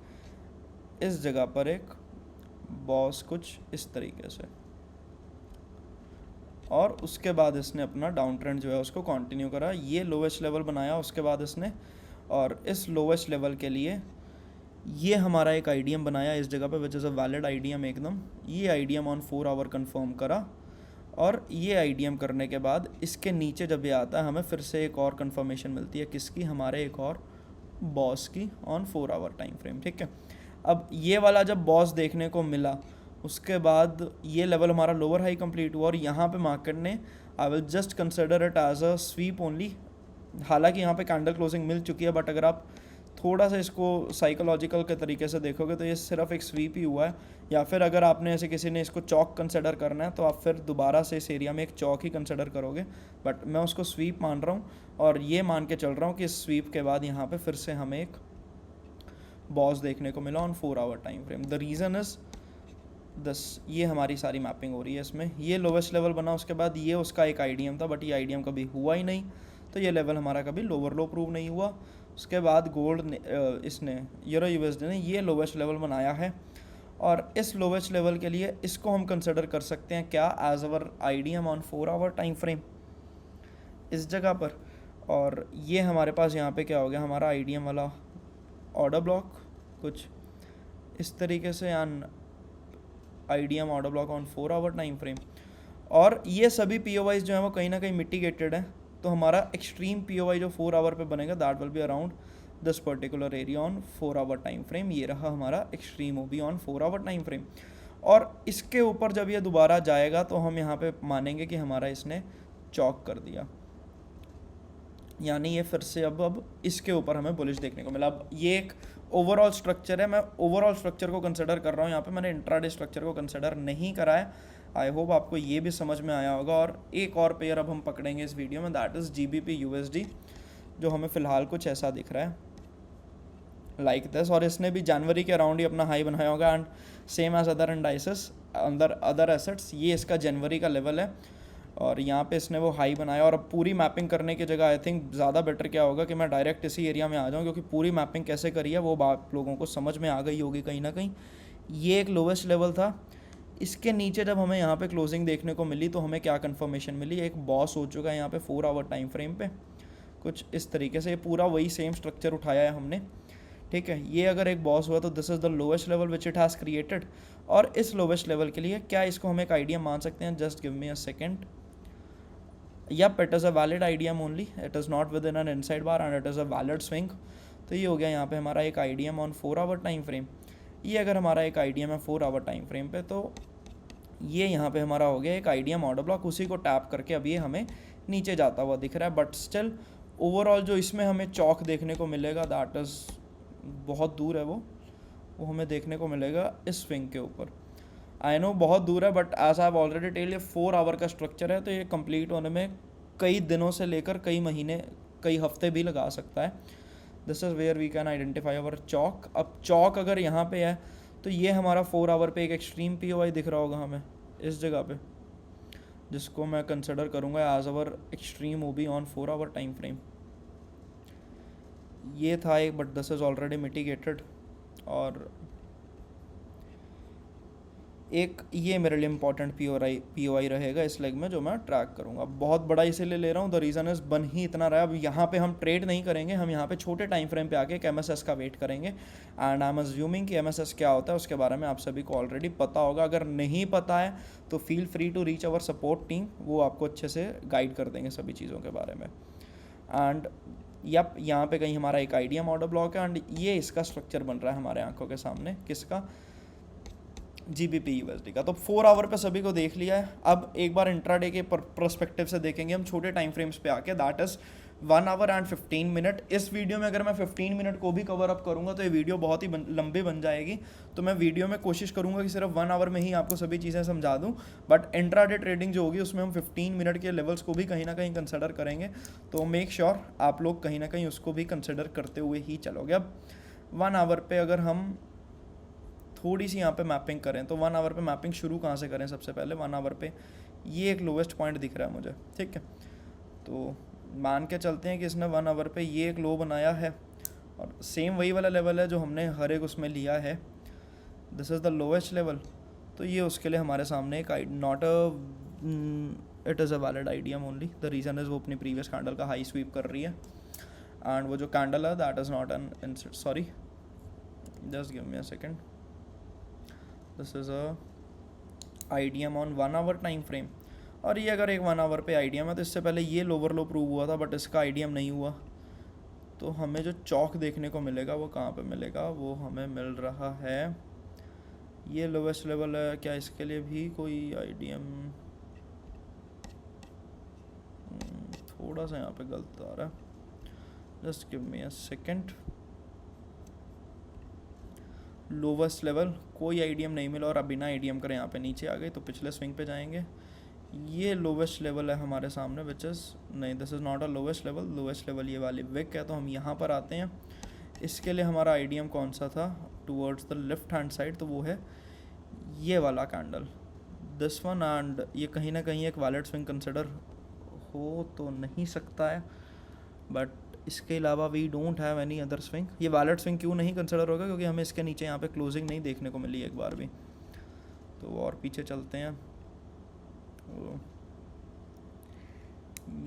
इस जगह पर एक बॉस कुछ इस तरीके से, और उसके बाद इसने अपना डाउन ट्रेंड जो है उसको कंटिन्यू करा। ये लोवेस्ट लेवल बनाया उसके बाद इसने, और इस लोवेस्ट लेवल के लिए ये हमारा एक आईडीएम बनाया इस जगह पे, विच इज़ अ वैलिड आईडीएम एकदम। ये आईडीएम ऑन 4 आवर कंफर्म करा, और ये आईडीएम करने के बाद इसके नीचे जब ये आता है हमें फिर से एक और कंफर्मेशन मिलती है, किसकी, हमारे एक और बॉस की ऑन 4 आवर टाइम फ्रेम। ठीक है, अब ये वाला जब बॉस देखने को मिला उसके बाद ये लेवल हमारा लोअर हाई कंप्लीट हुआ, और यहाँ पे मार्केट ने I will just consider it as a sweep only. हालांकि यहाँ पे कैंडल क्लोजिंग मिल चुकी है, बट अगर आप थोड़ा सा इसको साइकोलॉजिकल के तरीके से देखोगे तो ये सिर्फ एक स्वीप ही हुआ है, या फिर अगर आपने ऐसे किसी ने इसको चौक कंसिडर करना है तो आप फिर दोबारा से इस एरिया में एक चौक ही कंसिडर करोगे, बट मैं उसको स्वीप मान रहा हूँ, और ये मान के चल रहा हूँ कि इस स्वीप के बाद यहाँ पे फिर से हमें एक बॉस देखने को मिला on 4 hour time frame. The reason is this, ये हमारी सारी मैपिंग हो रही है इसमें। ये लोवेस्ट लेवल बना, उसके बाद ये उसका एक आईडीएम था, बट ये आईडीएम कभी हुआ ही नहीं, तो ये लेवल हमारा कभी लोअर लो प्रूव नहीं हुआ। उसके बाद गोल्ड ने इसने यूरो यूएसडी ने ये लोवेस्ट लेवल बनाया है, और इस लोवेस्ट लेवल के लिए इसको हम कंसिडर कर सकते हैं क्या, as our IDM on 4 hour time frame इस जगह पर। और ये हमारे पास यहाँ पे क्या हो गया, हमारा आईडीएम वाला ऑर्डर ब्लॉक कुछ इस तरीके से, and IDM order block on 4 hour time frame. और ये सभी पीओवाईज जो है वो कहीं ना कहीं मिटिगेटेड है, तो हमारा एक्सट्रीम पीओवाई जो 4 आवर पे बनेगा that will be around this particular area on 4 hour time frame. ये रहा हमारा extreme OB on 4 hour time frame, और इसके ऊपर जब ये दोबारा जाएगा तो हम यहाँ पे मानेंगे कि हमारा इसने चौक कर दिया, यानी ये फिर से अब इसके ऊपर हमें बुलिश देखने को मिला। अब ये एक ओवरऑल स्ट्रक्चर है, मैं ओवरऑल स्ट्रक्चर को कंसिडर कर रहा हूँ यहाँ पे, मैंने इंट्राडे स्ट्रक्चर को कंसिडर नहीं करा है। आई होप आपको ये भी समझ में आया होगा। और एक और पेयर अब हम पकड़ेंगे इस वीडियो में, दैट इज़ GBP USD, जो हमें फ़िलहाल कुछ ऐसा दिख रहा है लाइक दिस, और इसने भी जनवरी के अराउंड ही अपना हाई बनाया होगा, and same as other indices other assets, ये इसका जनवरी का लेवल है, और यहाँ पे इसने वो हाई बनाया। और अब पूरी मैपिंग करने की जगह आई थिंक ज़्यादा बेटर क्या होगा कि मैं डायरेक्ट इसी एरिया में आ जाऊँ, क्योंकि पूरी मैपिंग कैसे करी है वो बात लोगों को समझ में आ गई होगी कहीं ना कहीं। ये एक लोवेस्ट लेवल था, इसके नीचे जब हमें यहाँ पे क्लोजिंग देखने को मिली तो हमें क्या कंफर्मेशन मिली, एक बॉस हो चुका है यहाँ पे 4 आवर टाइम फ्रेम पे कुछ इस तरीके से। ये पूरा वही सेम स्ट्रक्चर उठाया है हमने, ठीक है। ये अगर एक बॉस हुआ तो this is the lowest level which it has created, और इस लोवेस्ट लेवल के लिए क्या इसको हम एक आइडिया मान सकते हैं, just give me a second. Yep, it is a valid IDM only. It is not within an inside bar and it is a valid swing. तो ये हो गया यहाँ पे हमारा एक IDM on 4 hour time frame. ये अगर हमारा एक IDM है 4 आवर टाइम फ्रेम पे, तो ये यहाँ पे हमारा हो गया एक IDM ऑर्डर ब्लॉक, उसी को टैप करके अब ये हमें नीचे जाता हुआ दिख रहा है, बट स्टिल ओवरऑल जो इसमें हमें चौक देखने को मिलेगा दैट इज़ बहुत दूर है वो हमें देखने को मिलेगा इस स्विंग के ऊपर। आई नो बहुत दूर है, but as I have already tell, ये 4 आवर का स्ट्रक्चर है, तो ये कंप्लीट होने में कई दिनों से लेकर कई महीने कई हफ्ते भी लगा सकता है। This is where we can identify our choch. अब चौक अगर यहाँ पे है तो ये हमारा 4 आवर पे एक एक्सट्रीम POI दिख रहा होगा हमें इस जगह पे, जिसको मैं कंसिडर करूँगा as our extreme OB on 4 hour time frame. ये था एक, but this is already mitigated. और एक ये मेरे लिए इंपॉर्टेंट POI रहेगा इस लेग में जो मैं ट्रैक करूँगा। बहुत बड़ा इसीलिए ले रहा हूँ, द रीज़न इज़ बन ही इतना रहा है। अब यहाँ पे हम ट्रेड नहीं करेंगे, हम यहाँ पे छोटे टाइम फ्रेम पे आके एक MSS का वेट करेंगे। एंड आई एम अज्यूमिंग कि MSS क्या होता है उसके बारे में आप सभी को ऑलरेडी पता होगा। अगर नहीं पता है तो feel free to reach our support team, वो आपको अच्छे से गाइड कर देंगे सभी चीज़ों के बारे में। एंड यप, यहाँ पे कहीं हमारा एक आइडियम ऑर्डर ब्लॉक है एंड ये इसका स्ट्रक्चर बन रहा है हमारे आंखों के सामने, किसका, GBP USD का। तो 4 आवर पे सभी को देख लिया है। अब एक बार इंट्राडे के पर्सपेक्टिव से देखेंगे हम छोटे टाइम फ्रेम्स पे आके, that is 1 our and 15 minute. इस वीडियो में अगर मैं 15 मिनट को भी कवर अप करूँगा तो ये वीडियो बहुत ही लंबी बन जाएगी, तो मैं वीडियो में कोशिश करूँगा कि सिर्फ 1 आवर में ही आपको सभी चीज़ें समझा दूँ। बट इंट्राडे ट्रेडिंग जो होगी उसमें हम 15 मिनट के लेवल्स को भी कहीं ना कहीं कंसिडर करेंगे, तो मेक श्योर आप लोग कहीं ना कहीं उसको भी कंसिडर करते हुए ही चलोगे। अब 1 आवर पे अगर हम थोड़ी सी यहाँ पे मैपिंग करें तो 1 आवर पे मैपिंग शुरू कहाँ से करें, सबसे पहले 1 आवर पे ये एक लोवेस्ट पॉइंट दिख रहा है मुझे, ठीक है। तो मान के चलते हैं कि इसने 1 आवर पे ये एक लो बनाया है और सेम वही वाला लेवल है जो हमने हर एक उसमें लिया है, this is the lowest level. तो ये उसके लिए हमारे सामने एक not it is a valid IDM only, the reason is वो अपनी प्रीवियस कैंडल का हाई स्वीप कर रही है एंड वो जो कैंडल है that is not an sorry just give me a second, this is a IDM on 1 hour time frame. और ये अगर एक 1 आवर पे आइडियम है तो इससे पहले ये लोअर लो प्रूव हुआ था बट इसका आइडियम नहीं हुआ, तो हमें जो चौक देखने को मिलेगा वो कहाँ पे मिलेगा, वो हमें मिल रहा है ये लोवेस्ट लेवल है। क्या इसके लिए भी कोई आइडियम, थोड़ा सा यहाँ पे गलत आ रहा है, just give me a second. Lowest level कोई आइडियम नहीं मिला और अब बिना आइडियम करे यहाँ पे नीचे आ गई, तो पिछले स्विंग पे जाएंगे। ये लोवेस्ट लेवल है हमारे सामने विच इज़ नहीं, this is not a lowest level, lowest level ये वाली विक है। तो हम यहाँ पर आते हैं, इसके लिए हमारा आइडियम कौन सा था, towards the left hand side, तो वो है ये वाला कैंडल, दिस वन। एंड ये कहीं ना कहीं एक वैलिड स्विंग कंसिडर हो तो नहीं सकता है, बट इसके अलावा we don't have any other swing. ये वैलिड स्विंग क्यों नहीं कंसिडर होगा, क्योंकि हमें इसके नीचे यहाँ पे क्लोजिंग नहीं देखने को मिली एक बार भी। तो और पीछे चलते हैं,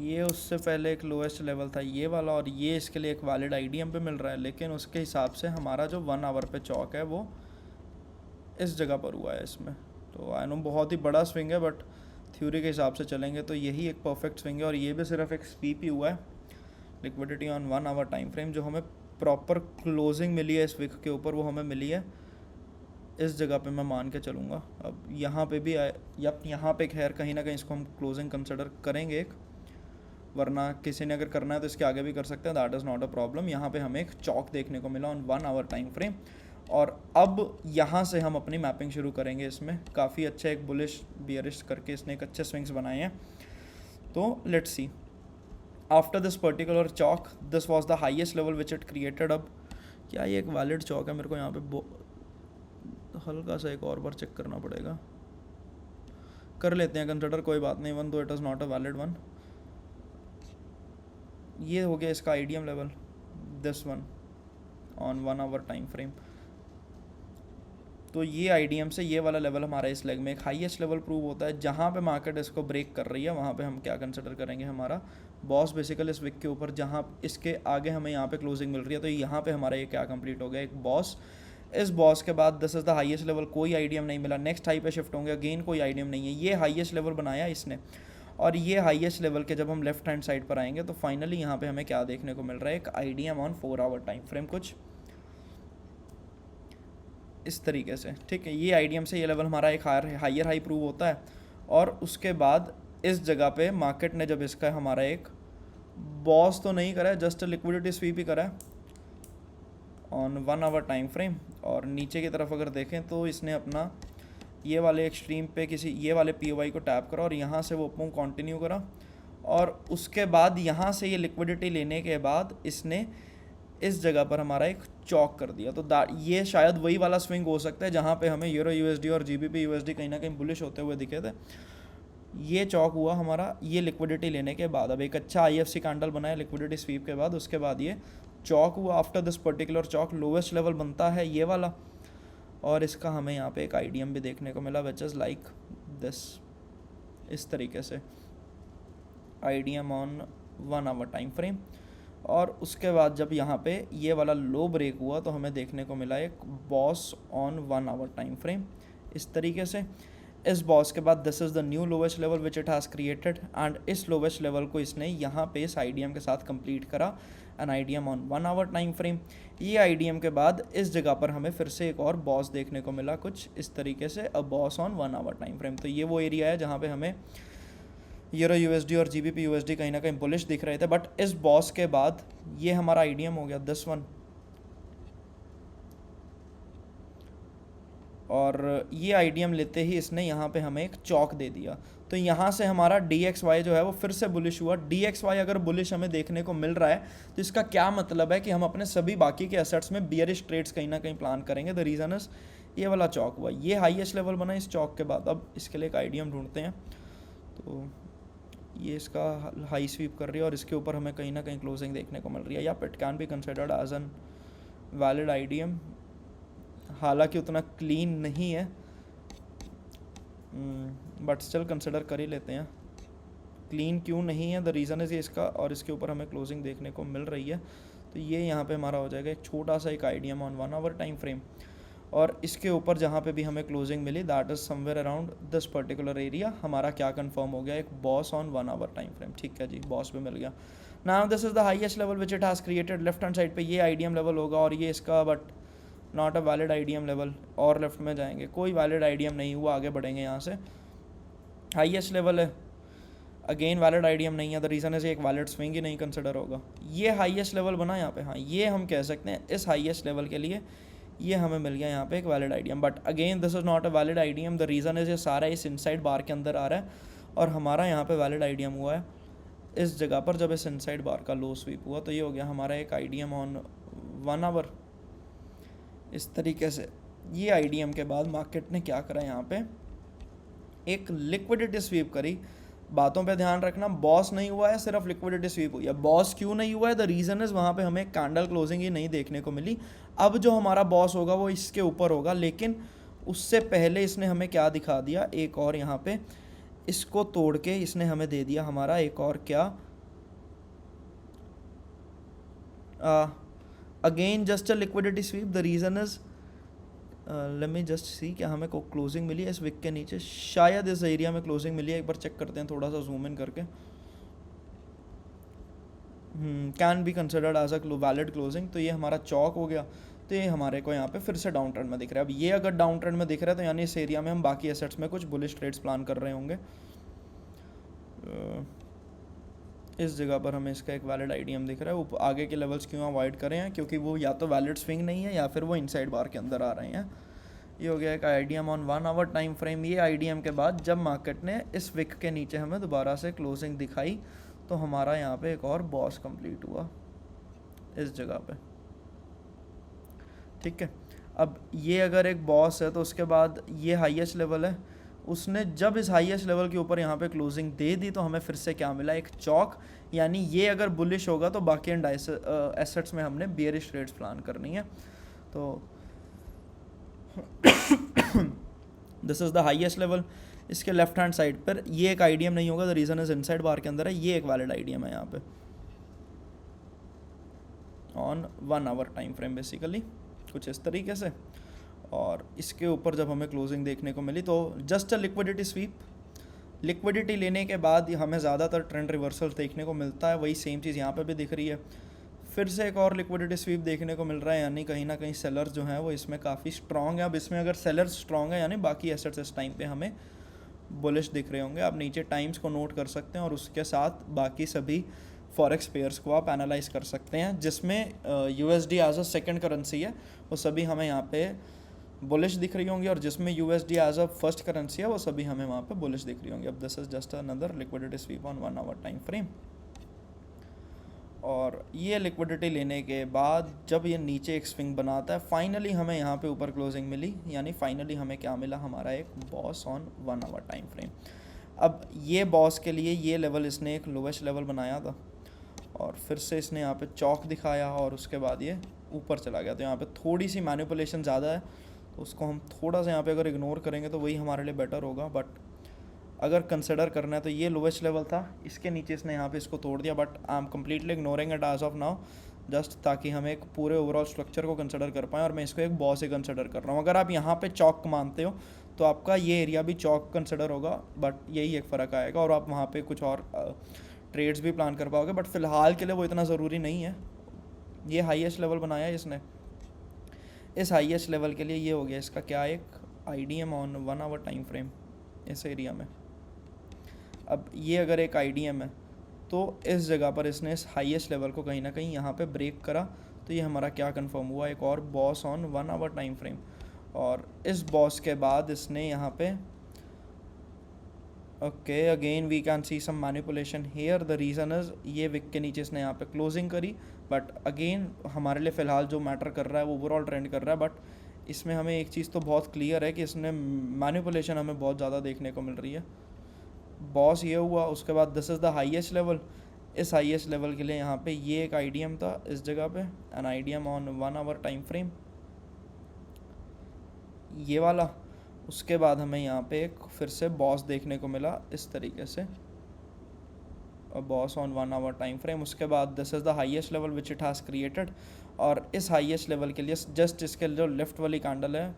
ये उससे पहले एक लोएस्ट लेवल था ये वाला और ये इसके लिए एक वैलिड आइडियम पे मिल रहा है, लेकिन उसके हिसाब से हमारा जो 1 आवर पे चौक है वो इस जगह पर हुआ है इसमें। तो आई नो बहुत ही बड़ा स्विंग है, बट थ्योरी के हिसाब से चलेंगे तो यही एक परफेक्ट स्विंग है और ये भी सिर्फ एक स्वीप ही हुआ है। Liquidity on 1 hour time frame, जो हमें प्रॉपर क्लोजिंग मिली है इस विक के ऊपर वो हमें मिली है इस जगह पे, मैं मान के चलूँगा। अब यहाँ पे भी यहाँ पे खैर कहीं ना कहीं इसको हम क्लोजिंग कंसिडर करेंगे एक, वरना किसी ने अगर करना है तो इसके आगे भी कर सकते हैं, that is not a problem. यहाँ पे हमें एक चौक देखने को मिला ऑन 1 आवर टाइम फ्रेम और अब यहाँ से हम अपनी मैपिंग शुरू करेंगे। इसमें काफ़ी अच्छा एक बुलिश बियरिश करके इसने एक अच्छे स्विंग्स बनाए हैं। तो let's see, after this particular Chowk this was the highest level which it created. अब क्या ये एक वैलिड चौक है, मेरे को यहाँ पे हल्का सा एक और बार चेक करना पड़ेगा, कर लेते हैं कंसिडर, कोई बात नहीं, वन दो it is not a valid one. ये हो गया इसका IDM level, this one on 1 hour time frame. तो ये आइडियम से ये वाला लेवल हमारा इस लेग में एक हाईएस्ट लेवल प्रूव होता है। जहाँ पे मार्केट इसको ब्रेक कर रही है वहाँ पे हम क्या कंसिडर करेंगे, हमारा बॉस बेसिकली इस विक के ऊपर, जहाँ इसके आगे हमें यहाँ पे क्लोजिंग मिल रही है तो यहाँ पे हमारा ये क्या कंप्लीट हो गया, एक बॉस। इस बॉस के बाद this is the highest level, कोई आइडियम नहीं मिला, नेक्स्ट हाई पे शिफ्ट होंगे, अगेन कोई आइडियम नहीं है, ये हाईएस्ट लेवल बनाया इसने। और ये हाईएस्ट लेवल के जब हम लेफ्ट हैंड साइड पर आएंगे तो फाइनली यहाँ पे हमें क्या देखने को मिल रहा है, एक IDM on 4 hour time frame, कुछ इस तरीके से, ठीक है। ये आइडियम से ये लेवल हमारा एक हायर हाई प्रूव होता है और उसके बाद इस जगह पे मार्केट ने जब इसका हमारा एक बॉस तो नहीं करा है, जस्ट लिक्विडिटी स्वीप ही करा है ऑन 1 आवर टाइम फ्रेम, और नीचे की तरफ अगर देखें तो इसने अपना ये वाले एक्सट्रीम पे किसी ये वाले POI को टैप करा और यहाँ से वो मूव कंटिन्यू करा, और उसके बाद यहाँ से ये लिक्विडिटी लेने के बाद इसने इस जगह पर हमारा एक चौक कर दिया। तो ये शायद वही वाला स्विंग हो सकता है जहाँ पे हमें यूरो USD और GBP USD कहीं ना कहीं बुलिश होते हुए दिखे थे। ये चौक हुआ हमारा ये लिक्विडिटी लेने के बाद। अब एक अच्छा IFC कैंडल बनाया लिक्विडिटी स्वीप के बाद, उसके बाद ये चौक हुआ। After this particular Chowk lowest level बनता है ये वाला, और इसका हमें यहाँ पे एक IDM भी देखने को मिला विच इज़ लाइक दिस, इस तरीके से IDM on 1 hour time frame. और उसके बाद जब यहाँ पे ये वाला लो ब्रेक हुआ तो हमें देखने को मिला एक BOS on 1 hour time frame इस तरीके से। इस बॉस के बाद this is the new lowest level which it has created, and इस लोवेस्ट लेवल को इसने यहाँ पे इस IDM के साथ कंप्लीट करा, an IDM on 1 hour time frame. ये IDM के बाद इस जगह पर हमें फिर से एक और बॉस देखने को मिला कुछ इस तरीके से, a BOS on 1 hour time frame. तो ये वो एरिया है जहाँ पे हमें यूरो USD और GBP USD कहीं ना कहीं बुलिश दिख रहे थे, बट इस बॉस के बाद ये हमारा IDM हो गया दिस वन, और ये IDM लेते ही इसने यहाँ पे हमें एक चौक दे दिया। तो यहाँ से हमारा DXY जो है वो फिर से बुलिश हुआ। DXY अगर बुलिश हमें देखने को मिल रहा है तो इसका क्या मतलब है कि हम अपने सभी बाकी के एसेट्स में बियरिश ट्रेड्स कहीं ना कहीं प्लान करेंगे। द रीज़न इज ये वाला चौक हुआ, ये हाईएस्ट लेवल बना इस चौक के बाद। अब इसके लिए एक IDM ढूंढते हैं, तो ये इसका हाई स्वीप कर रही है और इसके ऊपर हमें कहीं ना कहीं क्लोजिंग देखने को मिल रही है, या it can be considered as an valid IDM, हालांकि उतना क्लीन नहीं है बट स्टिल कंसिडर कर ही लेते हैं। क्लीन क्यों नहीं है, द रीज़न इज़ ये इसका, और इसके ऊपर हमें क्लोजिंग देखने को मिल रही है। तो ये यहाँ पे हमारा हो जाएगा एक छोटा सा एक IDM on 1 hour time frame, और इसके ऊपर जहाँ पे भी हमें क्लोजिंग मिली that is somewhere around this particular area. हमारा क्या कंफर्म हो गया, एक BOS on 1 hour time frame. ठीक है जी, बॉस भी मिल गया। Now this is the highest level which it has created. Left hand side पे ये IDM लेवल होगा और ये इसका, but not a valid IDM level, और लेफ्ट में जाएंगे कोई वैलिड IDM नहीं हुआ, आगे बढ़ेंगे यहाँ से। हाईएस्ट लेवल है, अगेन वैलिड IDM नहीं है, द रीज़न इज एक वैलिड स्विंग ही नहीं कंसिडर होगा। ये हाईएस्ट लेवल बना यहाँ पे, हाँ ये हम कह सकते हैं इस हाईएस्ट लेवल के लिए ये हमें मिल गया यहाँ पे एक valid IDM, but again this is not a valid IDM। The reason is ये सारा इस इनसाइड बार के अंदर आ रहा है, और हमारा यहाँ पे वैलिड IDM हुआ है इस जगह पर जब इस इनसाइड बार का लो स्वीप हुआ। तो ये हो गया हमारा एक IDM ऑन 1 आवर इस तरीके से। ये IDM के बाद मार्केट ने क्या करा, यहाँ पे एक लिक्विडिटी स्वीप करी। बातों पे ध्यान रखना, बॉस नहीं हुआ है, सिर्फ लिक्विडिटी स्वीप हुई है। बॉस क्यों नहीं हुआ है, द रीज़न इज़ वहाँ पे हमें कैंडल क्लोजिंग ही नहीं देखने को मिली। अब जो हमारा बॉस होगा वो इसके ऊपर होगा, लेकिन उससे पहले इसने हमें क्या दिखा दिया, एक और यहाँ पे इसको तोड़ के इसने हमें दे दिया हमारा एक और क्या, again just a liquidity SVEEP. The reason is let me just see क्या हमें को क्लोजिंग मिली है इस विक के नीचे, शायद इस एरिया में क्लोजिंग मिली है। एक बार चेक करते हैं थोड़ा सा जूम इन करके। Can be considered as a valid closing. तो ये हमारा चौक हो गया, तो ये हमारे को यहाँ पे फिर से डाउन ट्रेंड में दिख रहा है। अब ये अगर डाउन ट्रेंड में दिख रहा है तो यानी इस एरिया में हम बाकी एसेट्स में कुछ बुलिश ट्रेड्स प्लान कर रहे होंगे। इस जगह पर हमें इसका एक वैलिड IDM दिख रहा है। वो आगे के लेवल्स क्यों अवॉइड करें हैं, क्योंकि वो या तो वैलिड स्विंग नहीं है या फिर वो इनसाइड बार के अंदर आ रहे हैं। ये हो गया एक IDM on 1 hour time frame. ये IDM के बाद जब मार्केट ने इस विक के नीचे हमें दोबारा से क्लोजिंग दिखाई तो हमारा यहाँ पे एक और बॉस कंप्लीट हुआ इस जगह पे। ठीक है, अब ये अगर एक बॉस है तो उसके बाद ये हाईएस्ट लेवल है, उसने जब इस हाईएस्ट लेवल के ऊपर यहाँ पे क्लोजिंग दे दी तो हमें फिर से क्या मिला, एक चौक। यानी ये अगर बुलिश होगा तो बाकी एंड एसेट्स में हमने बेयरिश ट्रेड्स प्लान करनी है। तो this is the highest level. इसके लेफ्ट हैंड साइड पर ये एक IDM नहीं होगा, द रीज़न इज इनसाइड बार के अंदर है। ये एक वैलिड IDM है यहाँ पे on 1 hour time frame basically, कुछ इस तरीके से। और इसके ऊपर जब हमें क्लोजिंग देखने को मिली तो just a liquidity SVEEP. Liquidity लेने के बाद हमें ज़्यादातर ट्रेंड रिवर्सल देखने को मिलता है, वही सेम चीज़ यहाँ पे भी दिख रही है। फिर से एक और लिक्विडिटी स्वीप देखने को मिल रहा है, यानी कहीं ना कहीं सेलर्स जो हैं वो इसमें काफ़ी स्ट्रॉन्ग है। अब इसमें अगर सेलर्स स्ट्रॉन्ग है यानी बाकी एसेट्स इस टाइम पे हमें बुलिश दिख रहे होंगे। आप नीचे टाइम्स को नोट कर सकते हैं और उसके साथ बाकी सभी फॉरेक्स पेयर्स को आप एनालाइज कर सकते हैं, जिसमें USD as a second currency है वो सभी हमें यहाँ पे बुलिश दिख रही होंगी, और जिसमें USD as a first currency है वो सभी हमें वहाँ पे बुलिश दिख रही होंगी। अब this is just another liquidity sweep on 1 hour time frame. और ये लिक्विडिटी लेने के बाद जब ये नीचे एक स्विंग बनाता है, फाइनली हमें यहाँ पे ऊपर क्लोजिंग मिली, यानी फाइनली हमें क्या मिला, हमारा एक BOS on 1 hour time frame. अब ये बॉस के लिए ये लेवल इसने एक लोवेस्ट लेवल बनाया था और फिर से इसने यहाँ पे चौक दिखाया और उसके बाद ये ऊपर चला गया। तो यहाँ पे थोड़ी सी मैनिपुलेशन ज़्यादा है, तो उसको हम थोड़ा सा यहाँ पे अगर इग्नोर करेंगे तो वही हमारे लिए बेटर होगा। बट अगर कंसिडर करना है तो ये लोवेस्ट लेवल था, इसके नीचे इसने यहाँ पे इसको तोड़ दिया, but I am completely ignoring it as of now, just ताकि हम एक पूरे ओवरऑल स्ट्रक्चर को कंसिडर कर पाएँ, और मैं इसको एक बॉस ही कंसिडर कर रहा हूँ। अगर आप यहाँ पे चौक मानते हो तो आपका ये एरिया भी चौक कंसिडर होगा, बट यही एक फ़र्क आएगा, और आप वहाँ पे कुछ और ट्रेड्स भी प्लान कर पाओगे, बट फ़िलहाल के लिए वो इतना ज़रूरी नहीं है। ये हाईएस्ट लेवल बनाया है इसने, इस हाईएस्ट लेवल के लिए ये हो गया इसका क्या, एक IDM on 1 hour time frame इस एरिया में। अब ये अगर एक IDM है तो इस जगह पर इसने इस हाईएस्ट लेवल को कहीं ना कहीं यहाँ पे ब्रेक करा, तो ये हमारा क्या कंफर्म हुआ, एक और BOS on 1 hour time frame. और इस बॉस के बाद इसने यहाँ पे okay again we can see some manipulation here, the reason is ये विक के नीचे इसने यहाँ पे क्लोजिंग करी, बट अगेन हमारे लिए फ़िलहाल जो मैटर कर रहा है वो ओवरऑल ट्रेंड कर रहा है। बट इसमें हमें एक चीज़ तो बहुत क्लियर है कि इसने मैनिपुलेशन हमें बहुत ज़्यादा देखने को मिल रही है। बॉस ये हुआ, उसके बाद this is the highest level, इस हाईएस्ट लेवल के लिए यहाँ पे ये एक IDM था इस जगह पे, an IDM on 1 hour time frame ये वाला। उसके बाद हमें यहाँ पे एक फिर से बॉस देखने को मिला इस तरीके से, BOS on 1 hour time frame. उसके बाद this is the highest level which it has created, और इस हाईएस्ट लेवल के लिए जस्ट इसके जो लेफ्ट वाली कैंडल है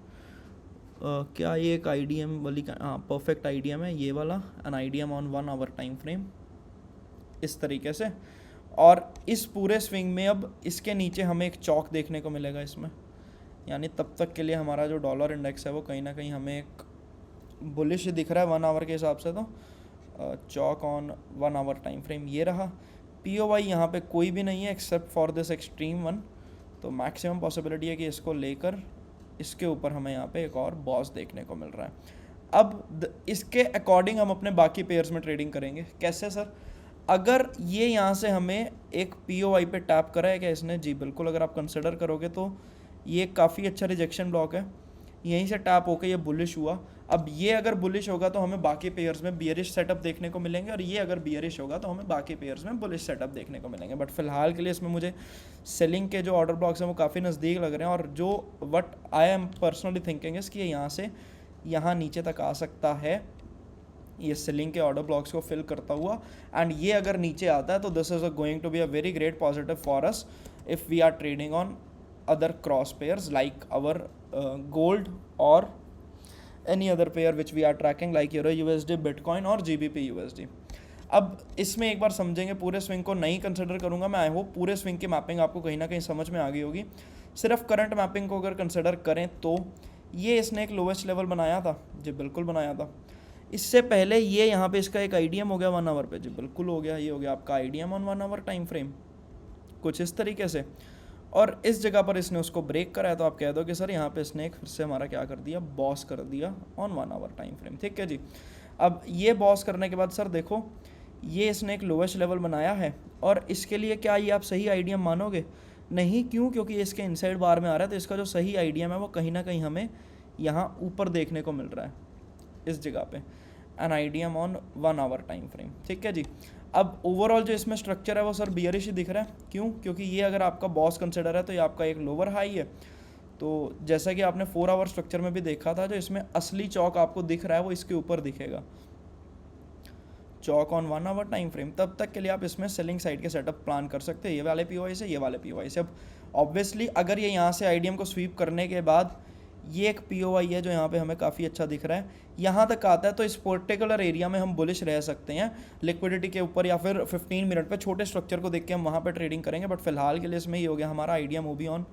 क्या ये एक IDM वाली, हाँ परफेक्ट IDM है ये वाला, an IDM on 1 hour time frame इस तरीके से। और इस पूरे स्विंग में अब इसके नीचे हमें एक चौक देखने को मिलेगा इसमें, यानी तब तक के लिए हमारा जो डॉलर इंडेक्स है वो कहीं ना कहीं हमें एक बुलिश दिख रहा है 1 आवर के हिसाब से। तो चौक ऑन 1 आवर टाइम फ्रेम ये रहा। POI यहाँ पे कोई भी नहीं है except for this extreme one, तो मैक्सिमम पॉसिबिलिटी है कि इसको लेकर इसके ऊपर हमें यहाँ पे एक और बॉस देखने को मिल रहा है। अब इसके अकॉर्डिंग हम अपने बाकी पेयर्स में ट्रेडिंग करेंगे। कैसे सर? अगर ये यहाँ से हमें एक POI पे टैप करा है क्या इसने? जी बिल्कुल, अगर आप कंसिडर करोगे तो ये काफ़ी अच्छा रिजेक्शन ब्लॉक है, यहीं से टैप होकर ये बुलिश हुआ। अब ये अगर बुलिश होगा तो हमें बाकी पेयर्स में बियरिश सेटअप देखने को मिलेंगे, और ये अगर बियरिश होगा तो हमें बाकी पेयर्स में बुलिश सेटअप देखने को मिलेंगे। बट फिलहाल के लिए इसमें मुझे सेलिंग के जो ऑर्डर ब्लॉक्स हैं वो काफ़ी नज़दीक लग रहे हैं, और जो what I am personally thinking इस कि ये यहाँ से यहाँ नीचे तक आ सकता है ये सेलिंग के ऑर्डर ब्लॉक्स को फिल करता हुआ, एंड ये अगर नीचे आता है तो this is going to be a very great positive for us if we are trading on other cross pairs like our gold or any other pair which we are tracking like Euro USD, Bitcoin और GBP USD। अब इसमें एक बार समझेंगे, पूरे swing को नहीं consider करूंगा मैं। आई होप पूरे स्विंग की मैपिंग आपको कहीं ना कहीं समझ में आ गई होगी। सिर्फ करंट मैपिंग को अगर कंसिडर करें तो ये इसने एक लोवेस्ट लेवल बनाया था, जी बिल्कुल बनाया था। इससे पहले ये यहाँ पे इसका एक IDM हो गया 1 आवर पे, जी बिल्कुल हो गया, ये हो गया आपका IDM on 1 hour time frame कुछ इस तरीके से। और इस जगह पर इसने उसको ब्रेक कराया, तो आप कह दो कि सर यहाँ पे इसने एक फिर से हमारा क्या कर दिया, बॉस कर दिया ऑन 1 आवर टाइम फ्रेम। ठीक है जी। अब ये बॉस करने के बाद सर देखो ये इसने एक लोवेस्ट लेवल बनाया है, और इसके लिए क्या ये आप सही IDM मानोगे? नहीं। क्यों? क्योंकि इसके इनसाइड बार में आ रहा है, तो इसका जो सही IDM है वो कहीं ना कहीं हमें यहाँ ऊपर देखने को मिल रहा है इस जगह पे, an IDM on 1 hour time frame. ठीक है जी। अब ओवरऑल जो इसमें स्ट्रक्चर है वो सर बियरिश ही दिख रहा है। क्यों? क्योंकि ये अगर आपका बॉस कंसिडर है तो ये आपका एक लोअर हाई है। तो जैसा कि आपने 4 आवर स्ट्रक्चर में भी देखा था, जो इसमें असली चौक आपको दिख रहा है वो इसके ऊपर दिखेगा, चौक ऑन 1 आवर टाइम फ्रेम। तब तक के लिए आप इसमें सेलिंग साइड के सेटअप प्लान कर सकते हैं, ये वाले POI से, ये वाले POI से। अब ऑब्वियसली अगर ये यहाँ से IDM को स्वीप करने के बाद ये एक POI है जो यहाँ पे हमें काफ़ी अच्छा दिख रहा है, यहाँ तक आता है तो इस पर्टिकुलर एरिया में हम बुलिश रह सकते हैं लिक्विडिटी के ऊपर, या फिर 15 मिनट पे छोटे स्ट्रक्चर को देख के हम वहाँ पे ट्रेडिंग करेंगे। बट फिलहाल के लिए इसमें ही हो गया हमारा IDM वो भी ऑन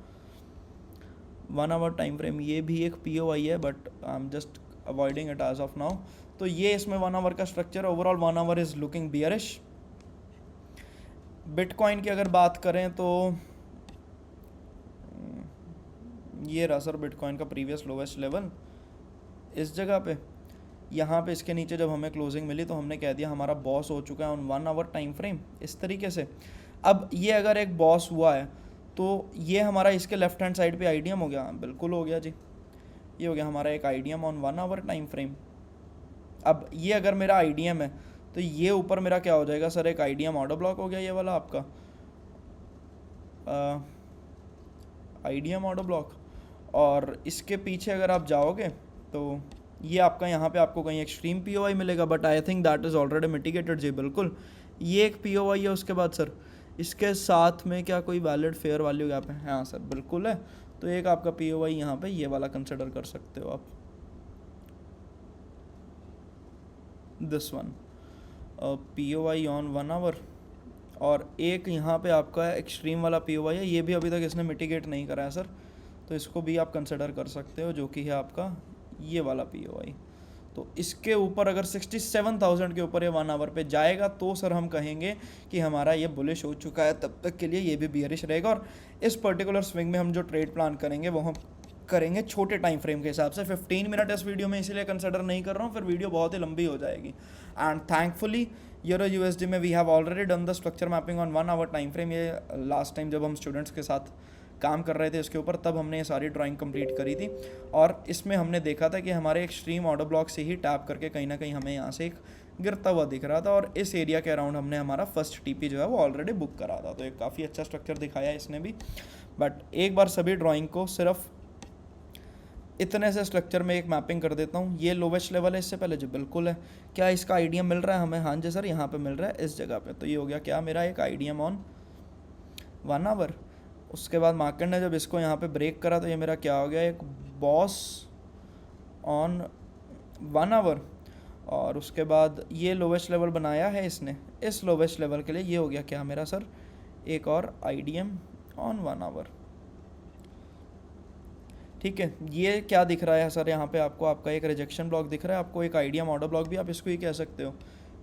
1 आवर टाइम फ्रेम, ये भी एक POI है, but I am just avoiding it as of now. तो ये इसमें 1 आवर का structure, overall 1 hour is looking bearish. Bitcoin की अगर बात करें तो ये रहा सर बिटकॉइन का प्रीवियस लोवेस्ट लेवल इस जगह पे। यहाँ पे इसके नीचे जब हमें क्लोजिंग मिली तो हमने कह दिया हमारा बॉस हो चुका है ऑन 1 आवर टाइम फ्रेम, इस तरीके से। अब ये अगर एक बॉस हुआ है तो ये हमारा इसके लेफ्ट हैंड साइड पे आईडीएम हो गया, बिल्कुल हो गया जी, ये हो गया हमारा एक IDM on 1 hour time frame. अब ये अगर मेरा आईडीएम है तो ये ऊपर मेरा क्या हो जाएगा सर, एक आईडीएम ऑर्डर ब्लॉक हो गया ये वाला आपका आईडीएम ऑर्डर ब्लॉक। और इसके पीछे अगर आप जाओगे तो ये आपका यहाँ पे आपको कहीं एक्सट्रीम पीओवाई मिलेगा, but I think that is already mitigated जी, बिल्कुल ये एक पीओवाई है। उसके बाद सर इसके साथ में क्या कोई वैलिड फेयर वैल्यू गैप है? हाँ सर बिल्कुल है। तो एक आपका पीओवाई यहाँ पे ये वाला कंसिडर कर सकते हो आप, दिस वन पीओवाई ऑन 1 आवर। और एक यहाँ पे आपका एक्सट्रीम वाला पीओवाई है, ये भी अभी तक इसने मिटिगेट नहीं करा है सर, तो इसको भी आप कंसिडर कर सकते हो, जो कि है आपका ये वाला पीओवाई। तो इसके ऊपर अगर 67,000 के ऊपर ये 1 आवर पे जाएगा तो सर हम कहेंगे कि हमारा ये बुलिश हो चुका है, तब तक के लिए ये भी बियरिश रहेगा। और इस पर्टिकुलर स्विंग में हम जो ट्रेड प्लान करेंगे वो हम करेंगे छोटे टाइम फ्रेम के हिसाब से। 15 मिनट इस वीडियो में इसीलिए कंसिडर नहीं कर रहा हूँ, फिर वीडियो बहुत ही लंबी हो जाएगी। एंड थैंकफुली यूरो यूएसडी में we have already done the structure mapping on 1 hour time frame. ये लास्ट टाइम जब हम स्टूडेंट्स के साथ काम कर रहे थे इसके ऊपर, तब हमने ये सारी ड्राइंग कंप्लीट करी थी। और इसमें हमने देखा था कि हमारे एक्सट्रीम ऑर्डर ब्लॉक से ही टैप करके कहीं ना कहीं हमें यहाँ से एक गिरता हुआ दिख रहा था, और इस एरिया के अराउंड हमने हमारा फर्स्ट टीपी जो है वो ऑलरेडी बुक करा था। तो एक काफ़ी अच्छा स्ट्रक्चर दिखाया इसने भी। बट एक बार सभी ड्राइंग को सिर्फ इतने से स्ट्रक्चर में एक मैपिंग कर देता हूँ। ये लोवेस्ट लेवल है, इससे पहले जो बिल्कुल है, क्या इसका आईडीएम मिल रहा है हमें? हाँ जी सर, यहाँ पे मिल रहा है इस जगह पे। तो ये हो गया क्या, मेरा एक आईडीएम ऑन 1 आवर। उसके बाद मार्केट ने जब इसको यहाँ पे ब्रेक करा तो ये मेरा क्या हो गया, एक बॉस ऑन 1 आवर। और उसके बाद ये लोवेस्ट लेवल बनाया है इसने, इस लोवेस्ट लेवल के लिए ये हो गया क्या मेरा सर, एक और आईडीएम ऑन 1 आवर। ठीक है, ये क्या दिख रहा है सर यहाँ पे आपको, आपका एक रिजेक्शन ब्लॉक दिख रहा है, आपको एक आईडीएम ऑर्डर ब्लॉक भी आप इसको ही कह सकते हो।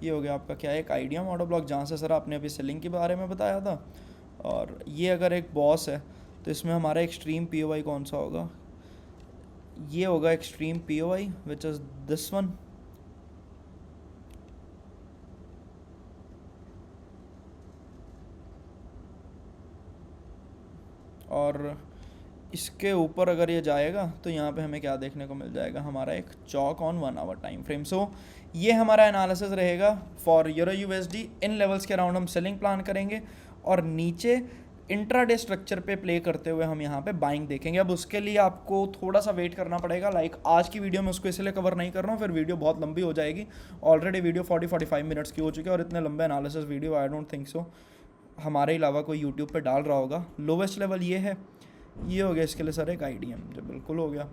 ये हो गया आपका क्या, एक आईडीएम ऑर्डर ब्लॉक, जहाँ से सर आपने अभी सेलिंग के बारे में बताया था। और ये अगर एक बॉस है तो इसमें हमारा एक्सट्रीम पीओवाई कौन सा होगा, ये होगा extreme POY which is this one. और इसके ऊपर अगर ये जाएगा तो यहाँ पे हमें क्या देखने को मिल जाएगा, हमारा एक choch on 1 hour time frame. So ये हमारा एनालिसिस रहेगा फॉर यूरो यूएसडी। इन लेवल्स के अराउंड हम सेलिंग प्लान करेंगे और नीचे इंट्राडे स्ट्रक्चर पे प्ले करते हुए हम यहाँ पे बाइंग देखेंगे। अब उसके लिए आपको थोड़ा सा वेट करना पड़ेगा, लाइक आज की वीडियो में उसको इसलिए कवर नहीं कर रहा हूँ, फिर वीडियो बहुत लंबी हो जाएगी। ऑलरेडी वीडियो 40-45 मिनट्स की हो चुकी है, और इतने लंबे analysis video I don't think so हमारे अलावा कोई यूट्यूब पे डाल रहा होगा। लोवेस्ट लेवल ये है, ये हो गया इसके लिए सर एक आईडीएम जो बिल्कुल हो गया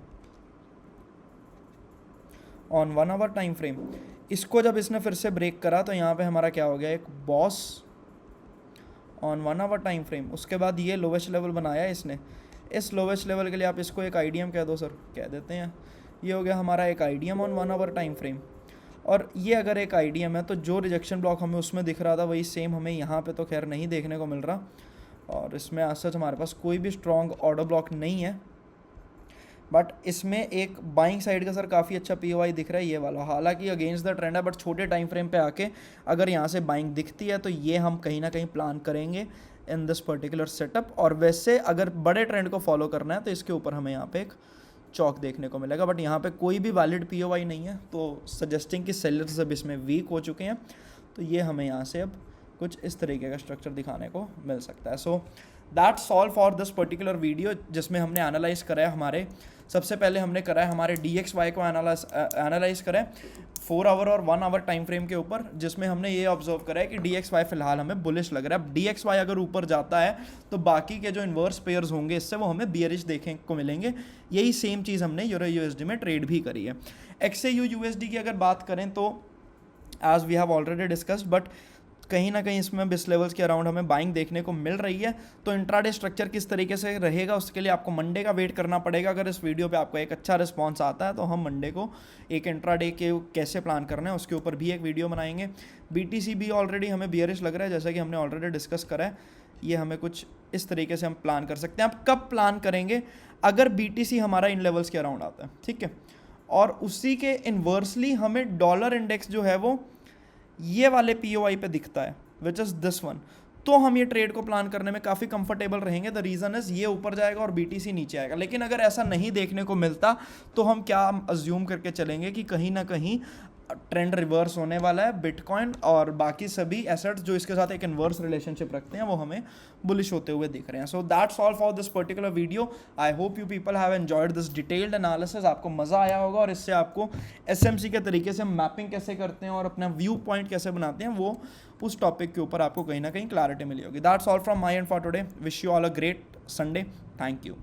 ऑन 1 आवर टाइम फ्रेम। इसको जब इसने फिर से ब्रेक करा तो यहाँ पे हमारा क्या हो गया, एक BOS on 1 hour time frame. उसके बाद ये लोवेस्ट लेवल बनाया इसने, इस लोवेस्ट लेवल के लिए आप इसको एक आईडीएम कह दो सर, कह देते हैं। ये हो गया हमारा एक IDM on 1 hour time frame. और ये अगर एक आईडीएम है तो जो रिजेक्शन ब्लॉक हमें उसमें दिख रहा था वही सेम हमें यहाँ पे तो खैर नहीं देखने को मिल रहा। और इसमें आज सच हमारे पास कोई भी स्ट्रॉन्ग ऑर्डर ब्लॉक नहीं है, बट इसमें एक बाइंग साइड का सर काफ़ी अच्छा पीओआई दिख रहा है ये वाला। हालांकि अगेंस्ट द ट्रेंड है, बट छोटे टाइम फ्रेम पे आके अगर यहाँ से बाइंग दिखती है तो ये हम कहीं ना कहीं प्लान करेंगे इन दिस पर्टिकुलर सेटअप। और वैसे अगर बड़े ट्रेंड को फॉलो करना है तो इसके ऊपर हमें यहाँ पे एक चौक देखने को मिलेगा, बट यहाँ पे कोई भी वैलिड पीओआई नहीं है, तो सजेस्टिंग कि सेलर्स अब इसमें वीक हो चुके हैं। तो ये हमें यहाँ से अब कुछ इस तरीके का स्ट्रक्चर दिखाने को मिल सकता है। So that's all for this particular video, जिसमें हमने एनालाइज करा है हमारे, सबसे पहले हमने करा है हमारे DXY को एनालाइज करा है 4 आवर और 1 आवर टाइम फ्रेम के ऊपर, जिसमें हमने ये ऑब्जर्व करा है कि DXY फिलहाल हमें बुलिश लग रहा है। अब DXY अगर ऊपर जाता है तो बाकी के जो इन्वर्स पेयर्स होंगे इससे वो हमें बियरिश देखने को मिलेंगे। यही सेम चीज़ हमने यूरो यूएसडी में ट्रेड भी करी है। XAU USD की अगर बात करें तो as we have already discussed, but कहीं ना कहीं इसमें 20 लेवल्स के अराउंड हमें बाइंग देखने को मिल रही है। तो इंट्राडे स्ट्रक्चर किस तरीके से रहेगा उसके लिए आपको मंडे का वेट करना पड़ेगा। अगर इस वीडियो पे आपको एक अच्छा रिस्पांस आता है तो हम मंडे को एक इंट्राडे के कैसे प्लान करना है उसके ऊपर भी एक वीडियो बनाएंगे। बीटीसी भी ऑलरेडी हमें बियरिश लग रहा है, जैसा कि हमने ऑलरेडी डिस्कस करा है। ये हमें कुछ इस तरीके से हम प्लान कर सकते हैं। आप कब प्लान करेंगे? अगर बीटीसी हमारा इन लेवल्स के अराउंड आता है, ठीक है, और उसी के इन्वर्सली हमें डॉलर इंडेक्स जो है वो ये वाले पीओआई पे दिखता है, विच इज़ दिस वन, तो हम ये ट्रेड को प्लान करने में काफ़ी कंफर्टेबल रहेंगे। द रीज़न इज़ ये ऊपर जाएगा और बीटीसी नीचे आएगा। लेकिन अगर ऐसा नहीं देखने को मिलता तो हम क्या अज्यूम करके चलेंगे कि कहीं ना कहीं ट्रेंड रिवर्स होने वाला है। बिटकॉइन और बाकी सभी एसेट्स जो इसके साथ एक इन्वर्स रिलेशनशिप रखते हैं वो हमें बुलिश होते हुए दिख रहे हैं। So that's all for this particular video. I hope you people have enjoyed this detailed analysis. आपको मज़ा आया होगा और इससे आपको एसएमसी के तरीके से मैपिंग कैसे करते हैं और अपना व्यू पॉइंट कैसे बनाते हैं वो उस टॉपिक के ऊपर आपको कहीं ना कहीं क्लैरिटी मिली होगी। That's all from my and for today. Wish you all a great Sunday. Thank you.